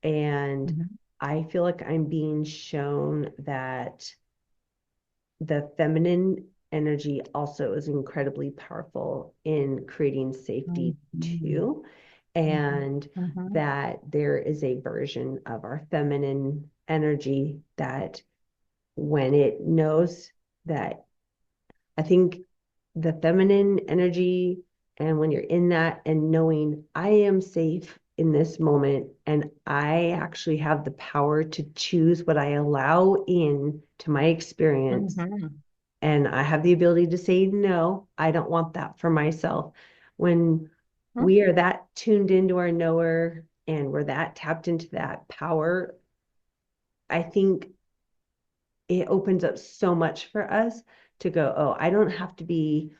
And Mhm. I feel like I'm being shown that the feminine energy also is incredibly powerful in creating safety Mhm. too. Mhm. And Mhm. that there is a version of our feminine energy that when it knows that, I think the feminine energy, and when you're in that and knowing I am safe in this moment and I actually have the power to choose what I allow in to my experience, Mhm. and I have the ability to say, no, I don't want that for myself. When Mhm. we are that tuned into our knower and we're that tapped into that power, I think it opens up so much for us to go, oh, I don't have to be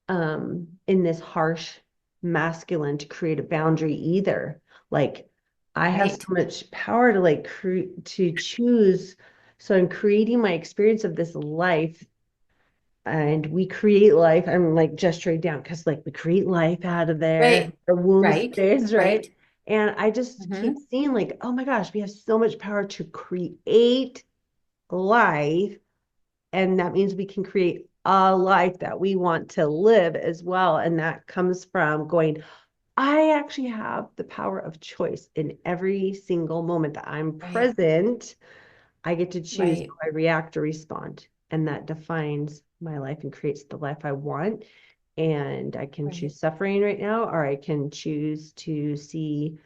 in this harsh masculine to create a boundary either. Like I have so Right. much power to to choose. So in creating my experience of this life, and we create life, I'm like gesturing down because like we create life out of there, Right. our womb Right. space, right? Right. And I just keep Hmm. seeing like, oh my gosh, we have so much power to create life. And that means we can create a life that we want to live as well. And that comes from going, I actually have the power of choice in every single moment that I'm Right. present. I get to choose Right. how I react or respond. And that defines my life and creates the life I want. And I can Right. choose suffering right now, or I can choose to see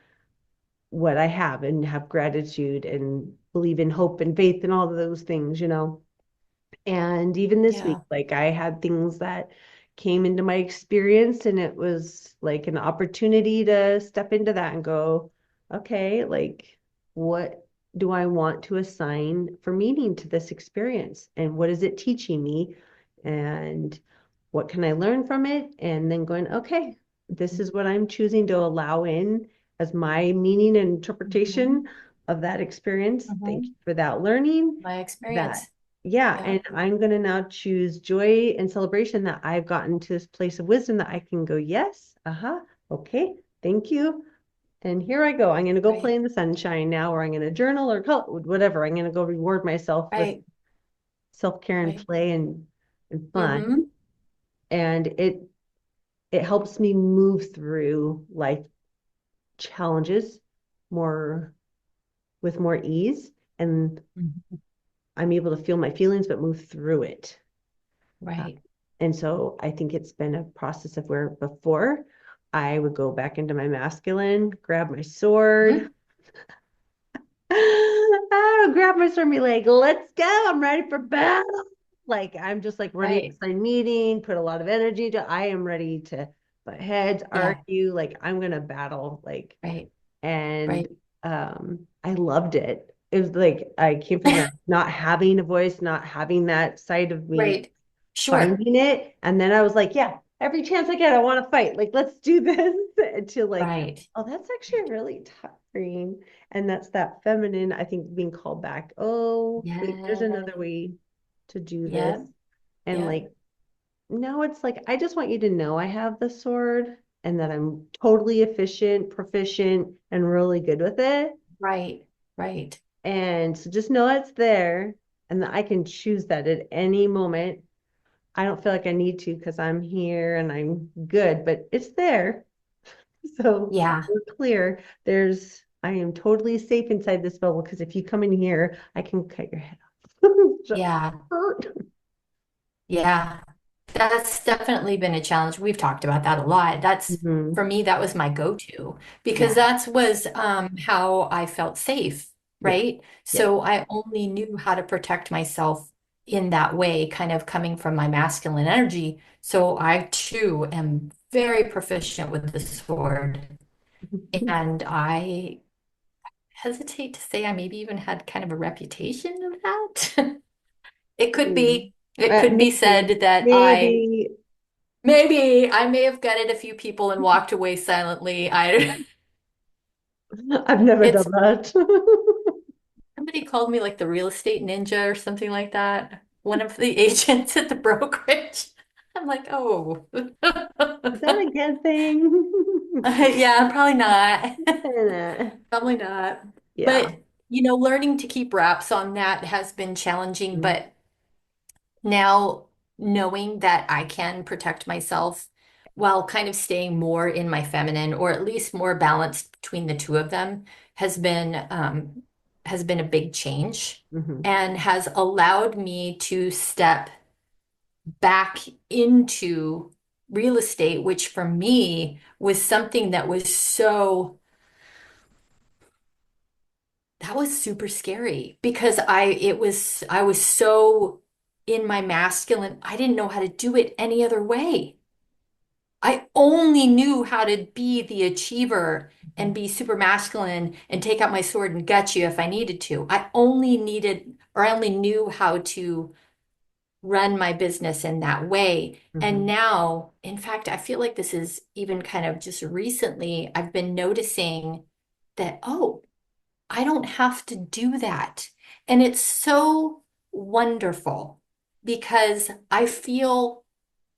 what I have and have gratitude and believe in hope and faith and all of those things. And even this week, Yeah. like I had things that came into my experience, and it was like an opportunity to step into that and go, okay, like what do I want to assign for meaning to this experience? And what is it teaching me? And what can I learn from it? And then going, okay, this is what I'm choosing to allow in as my meaning and interpretation Hmm. of that experience. Thank you Hmm. for that learning. My That experience. yeah, Yeah. and I'm going to now choose joy and celebration that I've gotten to this place of wisdom that I can go, yes, uh-huh, okay, thank you. And here I go. I'm going to go play Right. in the sunshine now, or I'm going to journal or whatever. I'm going to go reward myself with Right. self-care and Right. play and fun. Hmm. And it helps me move through life challenges more with more ease. And Hmm. I'm able to feel my feelings, but move through it. Right. And so I think it's been a process of where before I would go back into my masculine, grab my sword, Hmm. I would grab my sword and be like, let's go. I'm ready for battle. Like I'm just like ready to Right. sign meeting, put a lot of energy to I am ready to But heads Yeah. argue, like I'm gonna battle, like, Right. and Right. I loved it. It was like I came from that not having a voice, not having that side of me, Right. Sure. finding it. And then I was like, yeah, every chance I get, I want to fight. Like, let's do this. To like, Right. oh, that's actually really tiring. And that's that feminine, I think, being called back. Oh, wait, there's Yeah. another way to do this. Yep. And Yep. like, no, it's like, I just want you to know I have the sword and that I'm totally efficient, proficient, and really good with it. Right. Right. And so just know it's there and that I can choose that at any moment. I don't feel like I need to because I'm here and I'm good, but it's there. So Yeah. we're clear. I am totally safe inside this bubble because if you come in here, I can cut your head off. Just Yeah. hurt. Yeah. That's definitely been a challenge. We've talked about that a lot. That's for Mhm. me, that was my go-to because Yeah. that was how I felt safe, Yeah. right? Yeah. So I only knew how to protect myself in that way, kind of coming from my masculine energy. So I too am very proficient with the sword. And I hesitate to say I maybe even had kind of a reputation of that. It could Mm. be. It could be Maybe, said that maybe maybe I may have gutted a few people and walked away silently. I I've never it's done that. somebody called me like the real estate ninja or something like that. One of the agents at the brokerage. I'm like, oh. Is that a good thing? Yeah, probably not. Probably not. Yeah. But learning to keep wraps on that has been challenging, Mhm. but now knowing that I can protect myself while kind of staying more in my feminine or at least more balanced between the two of them has been a big change Mhm. and has allowed me to step back into real estate, which for me was something that was super scary because I was so in my masculine, I didn't know how to do it any other way. I only knew how to be the achiever and Mhm. be super masculine and take out my sword and gut you if I needed to. I only knew how to run my business in that way. And Mhm. now, in fact, I feel like this is even kind of just recently, I've been noticing that, oh, I don't have to do that. And it's so wonderful because I feel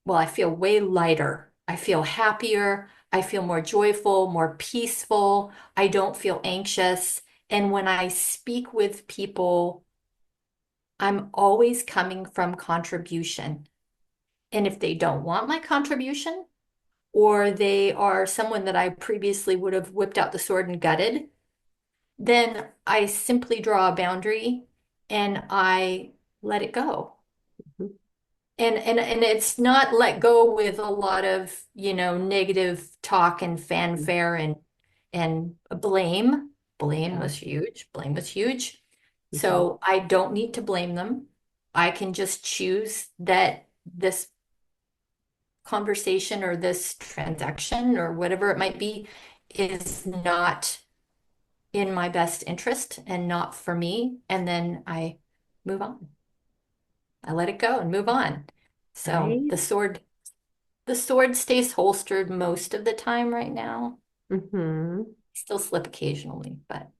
way lighter. I feel happier. I feel more joyful, more peaceful. I don't feel anxious. And when I speak with people, I'm always coming from contribution. And if they don't want my contribution, or they are someone that I previously would have whipped out the sword and gutted, then I simply draw a boundary and I let it go. And it's not let go with a lot of, negative talk and Mhm. fanfare and blame. Blame Yeah. was huge. Blame was huge. Mhm. So I don't need to blame them. I can just choose that this conversation or this transaction or whatever it might be is not in my best interest and not for me. And then I move on. I let it go and move on. So Right? the sword stays holstered most of the time right now. Mhm. Still slip occasionally, but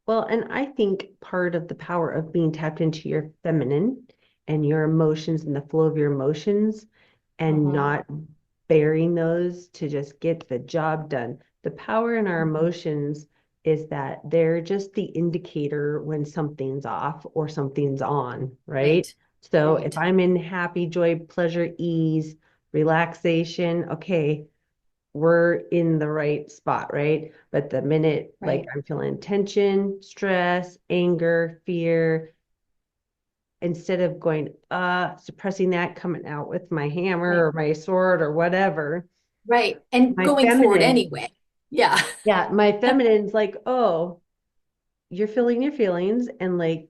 Well, and I think part of the power of being tapped into your feminine and your emotions and the flow of your emotions and mhm, not bearing those to just get the job done. The power in our mhm. emotions is that they're just the indicator when something's off or something's on, right? Right, So if right, I'm in happy, joy, pleasure, ease, relaxation, okay, we're in the right spot, right? But the minute like right, I'm feeling tension, stress, anger, fear, instead of going, suppressing that, coming out with my hammer right, or my sword or whatever, right. And my going forward feminine, anyway. Yeah, yeah, my feminine's like, oh, you're feeling your feelings and like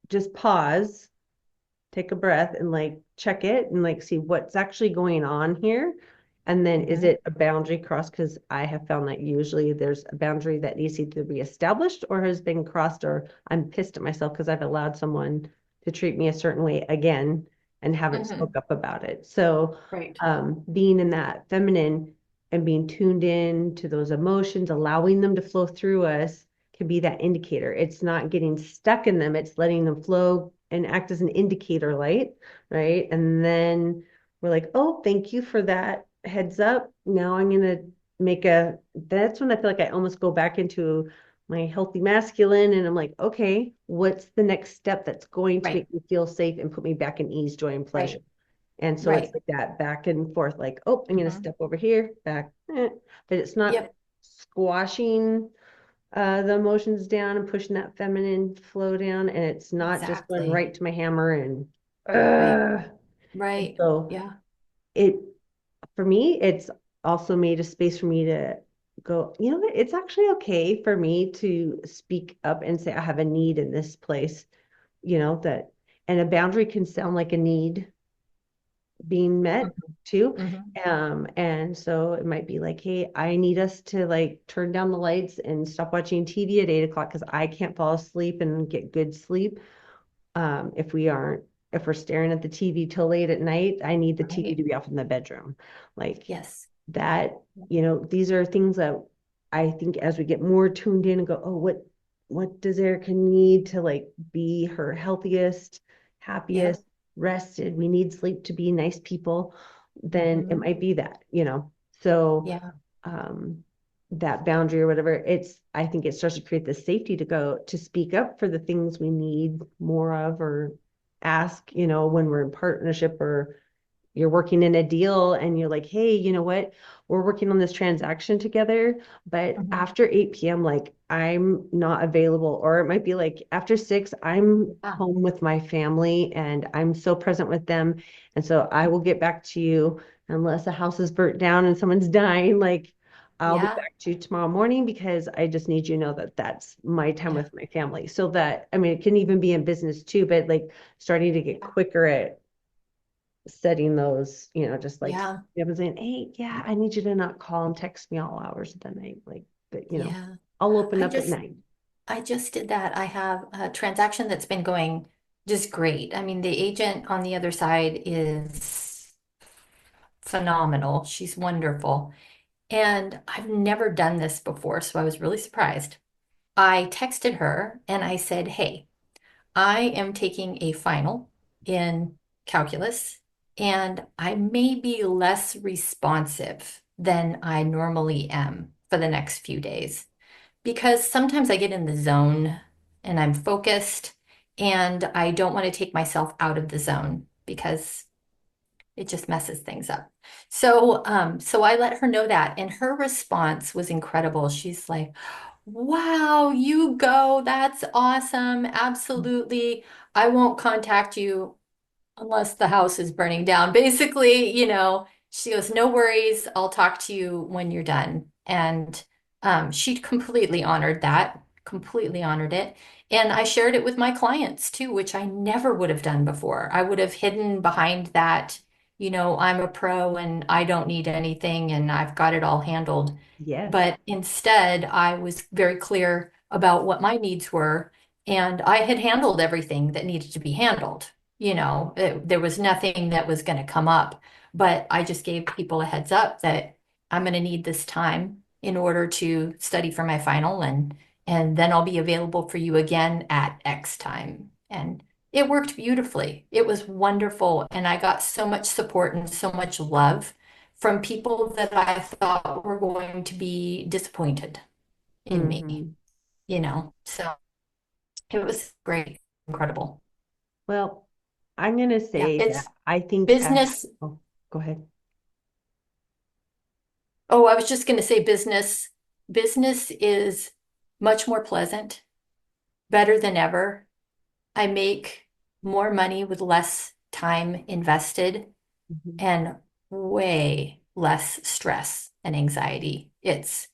just pause, take a breath and like check it and like see what's actually going on here And then is Mhm. it a boundary crossed? Because I have found that usually there's a boundary that needs to either be established or has been crossed, or I'm pissed at myself because I've allowed someone to treat me a certain way again and haven't spoke Mhm. up about it. So Right. being in that feminine and being tuned in to those emotions, allowing them to flow through us can be that indicator. It's not getting stuck in them, it's letting them flow and act as an indicator light, right? And then we're like, oh, thank you for that heads up. Now I'm gonna that's when I feel like I almost go back into my healthy masculine and I'm like, okay, what's the next step that's going to Right. make me feel safe and put me back in ease, joy, and pleasure? Right. And so it's Right. like that back and forth, like, oh, I'm gonna Mhm. step over here, back, but it's not Yep. squashing the emotions down and pushing that feminine flow down, and it's not just going Exactly. right to my hammer and Right. uh, and Right. so Yeah. it for me, it's also made a space for me to go, you know what, it's actually okay for me to speak up and say I have a need in this place, that and a boundary can sound like a need being met Mhm. too. Mhm. And so it might be like, hey, I need us to like turn down the lights and stop watching TV at 8 o'clock because I can't fall asleep and get good sleep. If we aren't, if we're staring at the TV till late at night, I need the TV Right. to be off in the bedroom. Like Yes. that, these are things that I think as we get more tuned in and go, oh, what does Erica need to like be her healthiest, happiest, Yep. rested? We need sleep to be nice people, then it Mhm. might be that. So Yeah. um that boundary or whatever, I think it starts to create the safety to go to speak up for the things we need more of or ask, when we're in partnership or you're working in a deal and you're like, hey, you know what? We're working on this transaction together, but Mhm. after 8 p.m., like I'm not available. Or it might be like after 6, I'm Yeah. home with my family and I'm so present with them. And so I will get back to you unless the house is burnt down and someone's dying. Like I'll be Yeah. back to you tomorrow morning because I just need you to know that that's my time Yeah. with my family. So that, I mean, it can even be in business too, but like starting to get quicker at setting those, just like Yeah. saying, hey, yeah, I need you to not call and text me all hours of the night. Like, but Yeah. I'll open I up at just night. I just did that. I have a transaction that's been going just great. I mean, the agent on the other side is phenomenal. She's wonderful. And I've never done this before, so I was really surprised. I texted her and I said, hey, I am taking a final in calculus, and I may be less responsive than I normally am for the next few days because sometimes I get in the zone and I'm focused, and I don't want to take myself out of the zone because it just messes things up. So I let her know that, and her response was incredible. She's like, "Wow, you go. That's awesome. Absolutely. I won't contact you unless the house is burning down." Basically, she goes, "No worries. I'll talk to you when you're done." And she completely honored that, completely honored it. And I shared it with my clients too, which I never would have done before. I would have hidden behind that, I'm a pro and I don't need anything and I've got it all handled. Yes. But instead, I was very clear about what my needs were, and I had handled everything that needed to be handled. There was nothing that was going to come up, but I just gave people a heads up that I'm going to need this time in order to study for my final, and then I'll be available for you again at X time. And it worked beautifully. It was wonderful, and I got so much support and so much love from people that I thought were going to be disappointed in me, Hmm. So it was great, incredible. Well, I'm gonna Yeah, say that it's I think business. oh, go ahead. Oh, I was just going to say business. Business is much more pleasant, better than ever. I make more money with less time invested Mhm. and way less stress and anxiety. It's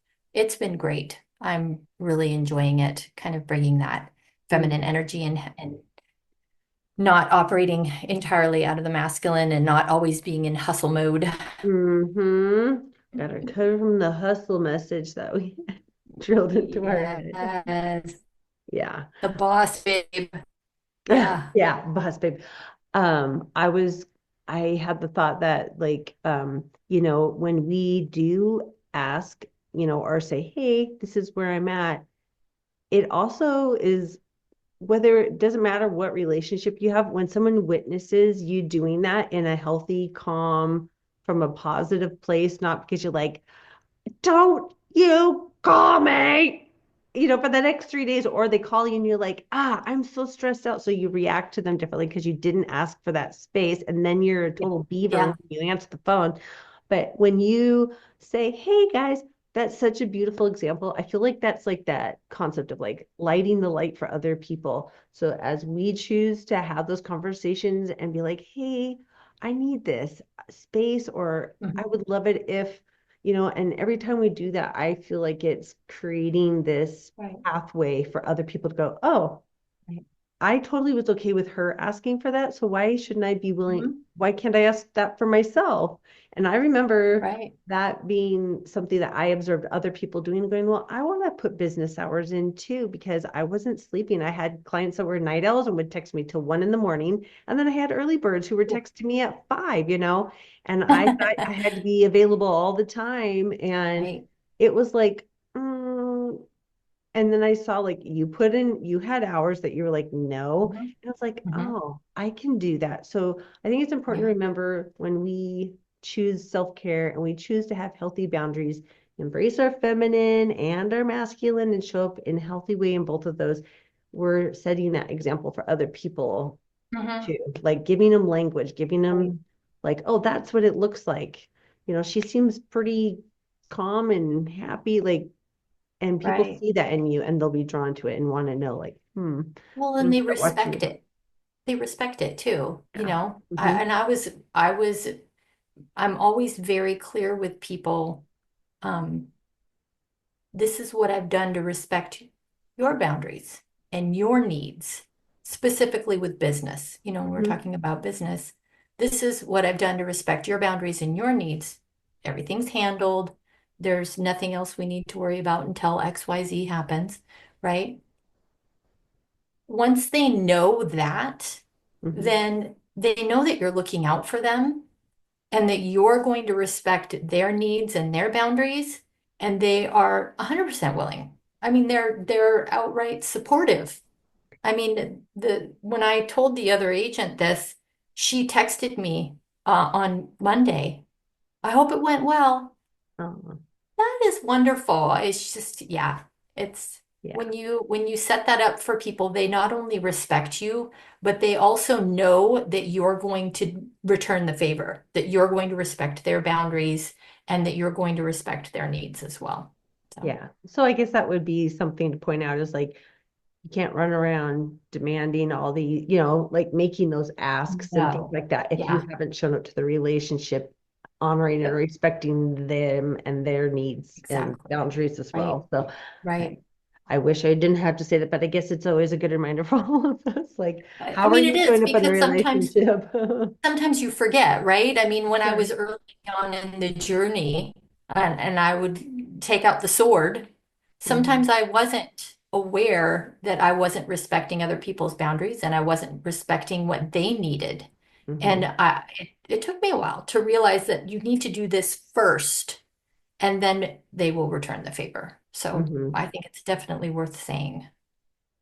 been great. I'm really enjoying it, kind of bringing that feminine Mhm. energy and not operating entirely out of the masculine and not always being in hustle mode. Mm-hmm. Got to cut from the hustle message that we drilled into our head. Yes, Yeah. the boss babe. Yeah. Yeah, boss babe. I was, I had the thought that like, when we do ask, or say, hey, this is where I'm at, it also is whether it doesn't matter what relationship you have, when someone witnesses you doing that in a healthy, calm, from a positive place, not because you're like, don't you call me, for the next 3 days, or they call you and you're like, I'm so stressed out. So you react to them differently because you didn't ask for that space. And then you're a Yeah. total beaver when Yeah. you answer the phone. But when you say, hey guys, that's such a beautiful example. I feel like that's like that concept of like lighting the light for other people. So as we choose to have those conversations and be like, hey, I need this space, or I Mhm. would love it if, and every time we do that, I feel like it's creating this Right. pathway for other people to go, oh, Right. I totally was okay with her asking for that. So why shouldn't I be willing? Mhm. Why can't I ask that for myself? And I remember Right. that being something that I observed other people doing, going, well, I want to put business hours in too, because I wasn't sleeping. I had clients that were night owls and would text me till 1 in the morning. And then I had early birds who were texting me at 5, and I thought I had to be available all the time. And Right. it was like, and then I saw like you had hours that you were like, no. Mhm. And I was like, Mhm. oh, I can do that. So I think it's important to Right. remember when we choose self-care and we choose to have healthy boundaries, embrace our feminine and our masculine and show up in a healthy way in both of those. We're setting that example for other people Mhm. too, like giving them language, giving Right. them like, oh, that's what it looks like. She seems pretty calm and happy. Like, and people Right. see that in you and they'll be drawn to it and want to know, like, Well, I'm and gonna they start watching respect you. it. They respect it too, you Yeah. know. Hmm. I'm always very clear with people. Um, this is what I've done to respect your boundaries and your needs, specifically with business. You know, when we're Hmm. talking about business, this is what I've done to respect your boundaries and your needs. Everything's handled. There's nothing else we need to worry about until XYZ happens, right? Once they know that, Hmm. then they know that you're looking out for them and that you're going to respect their needs and their boundaries, and they are 100% willing. I mean, they're outright supportive. I mean, the when I told the other agent this, she texted me on Monday. I hope it went well. Oh, That is wonderful. It's just, yeah, it's yeah. when you set that up for people, they not only respect you, but they also know that you're going to return the favor, that you're going to respect their boundaries and that you're going to respect their needs as well. So, Yeah. So I guess that would be something to point out is like, you can't run around demanding all the, like making those asks and things no. like that if you Yeah, haven't shown up to the relationship, honoring and yep, respecting them and their needs and exactly. boundaries as Right, well. So I, right. I wish I didn't have to say that, but I guess it's always a good reminder for all of us. Like, I how are mean, it you is showing up in the because relationship? sometimes you forget, right? I mean, when I Sure. was early on in the journey and I would take out the sword, Mhm. sometimes I wasn't aware that I wasn't respecting other people's boundaries and I wasn't respecting what they needed. And Mhm. it took me a while to realize that you need to do this first and then they will return the favor. So Mhm. I think it's definitely worth saying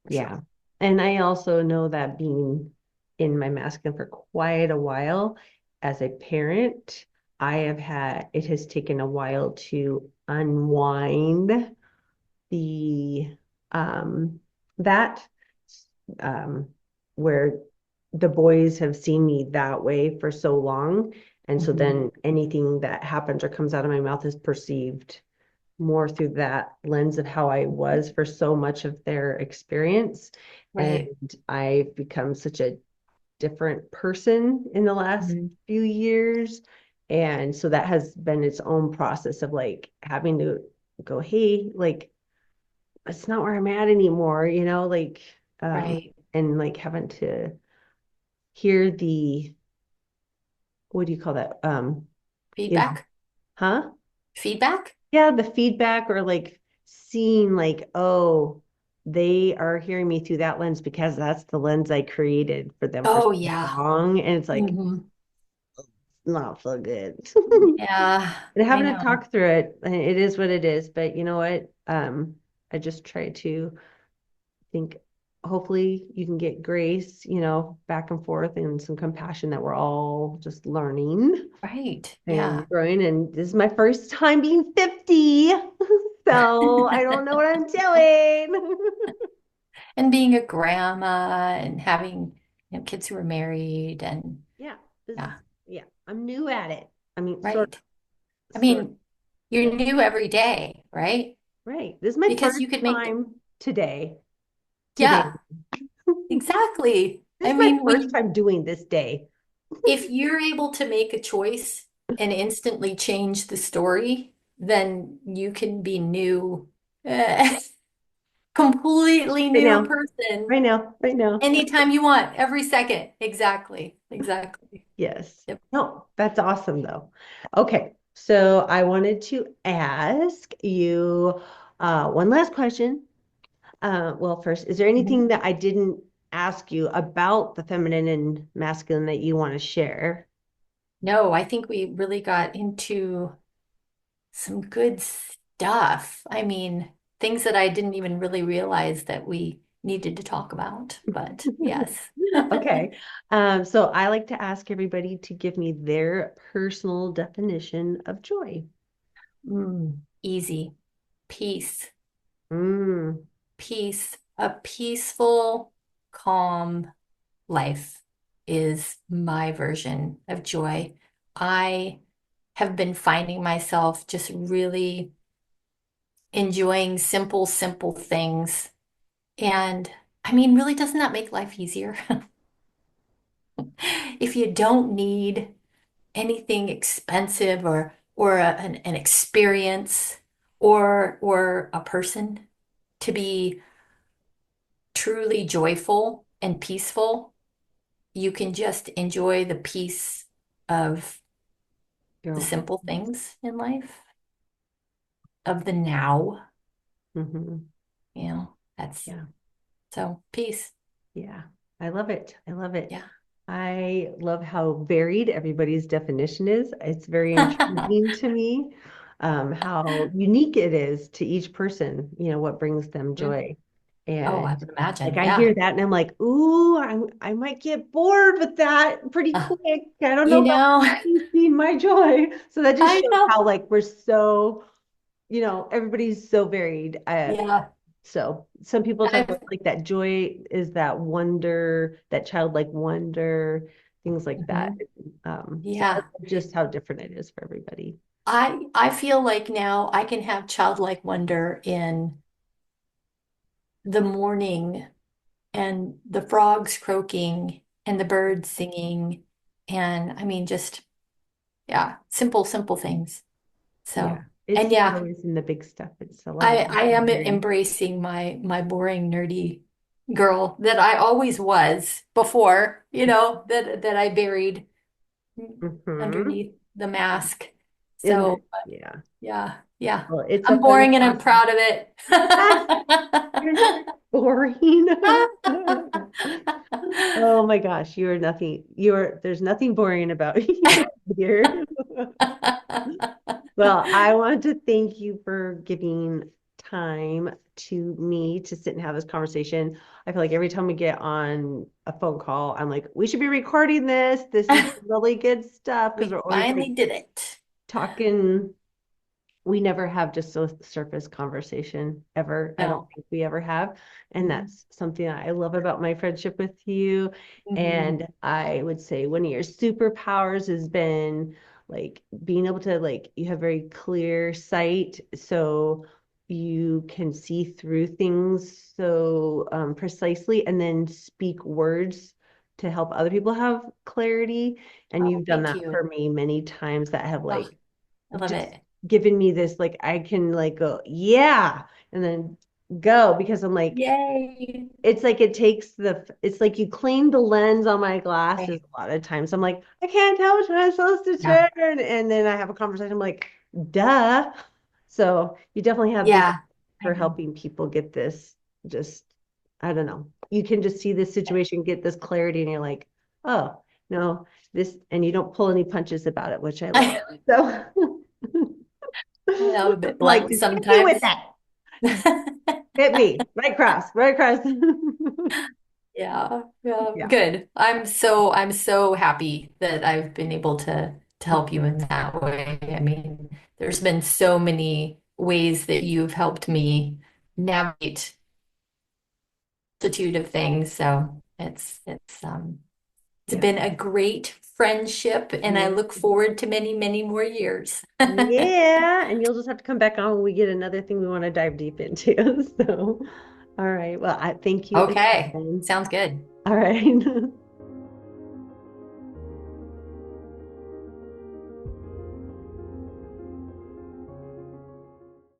for Yeah. sure. And I also know that being in my masculine for quite a while as a parent, it has taken a while to unwind the, um, that, um, where the boys have seen me that way for so long. And so Mhm. then anything that happens or comes out of my mouth is perceived more through that lens of how I was for so much of their experience. And Right. I've become such a different person in the last Mhm. few years. And so that has been its own process of like having to go, hey, like, it's not where I'm at anymore, like, Right. and like having to hear the, what do you call that? You know, Feedback? huh? Feedback? Yeah, the feedback or like seeing like, oh, they are hearing me through that lens because that's the lens I created for them for so Oh, yeah. long. And it's like Hmm. not so good. Yeah, And I having to know. talk through it, and it is what it is. But you know what? I just try to think hopefully you can get grace, back and forth and some compassion that we're all just learning Right. Yeah. and growing. And this is my first time being 50. So I don't know what I'm doing. And being a grandma and having, kids who are married and Yeah, this is, yeah, yeah, I'm new at it. I mean, right. I sort of, mean, you're new every day, right? right. This is my Because first you could make, time today. Today. yeah, exactly. This I is my mean, first time doing this day. if you're able to make a choice and instantly change the story, then you can be new, completely Right new now, person right now, right now. anytime you want, every second. Exactly. Exactly. Yes. Yep. No, that's awesome though. Okay, so I wanted to ask you one last question. Well, first, is there anything Mhm. that I didn't ask you about the feminine and masculine that you want to share? No, I think we really got into some good stuff. I mean, things that I didn't even really realize that we needed to talk about, but yes. Okay. So I like to ask everybody to give me their personal definition of joy. Easy. Peace. Mm, Peace. A peaceful, calm life is my version of joy. I have been finding myself just really enjoying simple, simple things. And I mean, really, doesn't that make life easier? If you don't need anything expensive or an experience or a person to be truly joyful and peaceful, you can just enjoy the peace of the girl. simple things in life, of the now, Hmm. that's Yeah. so peace. Yeah, I love it. I love it. Yeah. I love how varied everybody's definition is. It's very intriguing to me, how unique it is to each person, what brings them Mhm. joy. Oh, I And would like imagine. I hear Yeah. that and I'm like, ooh, I might get bored with that pretty Uh, quick. I don't know you about know, being my joy. So that just I shows know. how like we're so, everybody's so varied. Yeah. So some people talk I've, about like that joy is that wonder, that childlike wonder, things like that. mhm. So I Yeah. love just how different it is for everybody. I feel like now I can have childlike wonder in the morning and the frogs croaking and the birds singing. And I mean, just, yeah, simple, simple things. Yeah, So, it's and not yeah, always in the big stuff. It's a lot of I it's am very, embracing my boring, nerdy girl that I always was before, that I buried hmm. underneath the mask. And So, yeah, yeah, yeah. well, it's a I'm fun boring and I'm process. proud of it. Ah, you're not boring. Oh my gosh, you are nothing. There's nothing boring about you here. Well, I want to thank you for giving time to me to sit and have this conversation. I feel like every time we get on a phone call, I'm like, we should be recording this. This is really good stuff because We we're always like finally did it. talking. We never have just a surface conversation ever. I don't No. think we ever have. And Mhm. that's something that I love about my friendship with you. Mhm. And I would say one of your superpowers has been like being able to like you have very clear sight. So you can see through things so precisely and then speak words to help other people have clarity. And Oh, you've done thank that for you. me many times that have Oh, like I love just it. given me this like I can like go yeah and then go because I'm like, Yay. it's like it takes it's like you clean the lens on my glasses Right. a lot of times. I'm like, I can't tell which way I'm supposed to Yeah. turn. And then I have a conversation, I'm like, duh. So you definitely have this Yeah. I for know. helping people get this just, I don't know. You can just see this situation, get this clarity, and you're like, oh, no, this, and you don't pull any punches about it, which I love. So I'm a I'm bit like, blunt just hit me with sometimes. that. Hit me right across, right across. Yeah, yeah, Yeah. good. I'm so happy that I've been able to help you in that way. I mean, there's been so many ways that you've helped me navigate a multitude of things. So it's Yeah. been a great friendship, and I Yeah. look forward to many, many more years. Yeah. And you'll just have to come back on when we get another thing we want to dive deep into. So, all right. Well, I thank you Okay, again. sounds good. All right.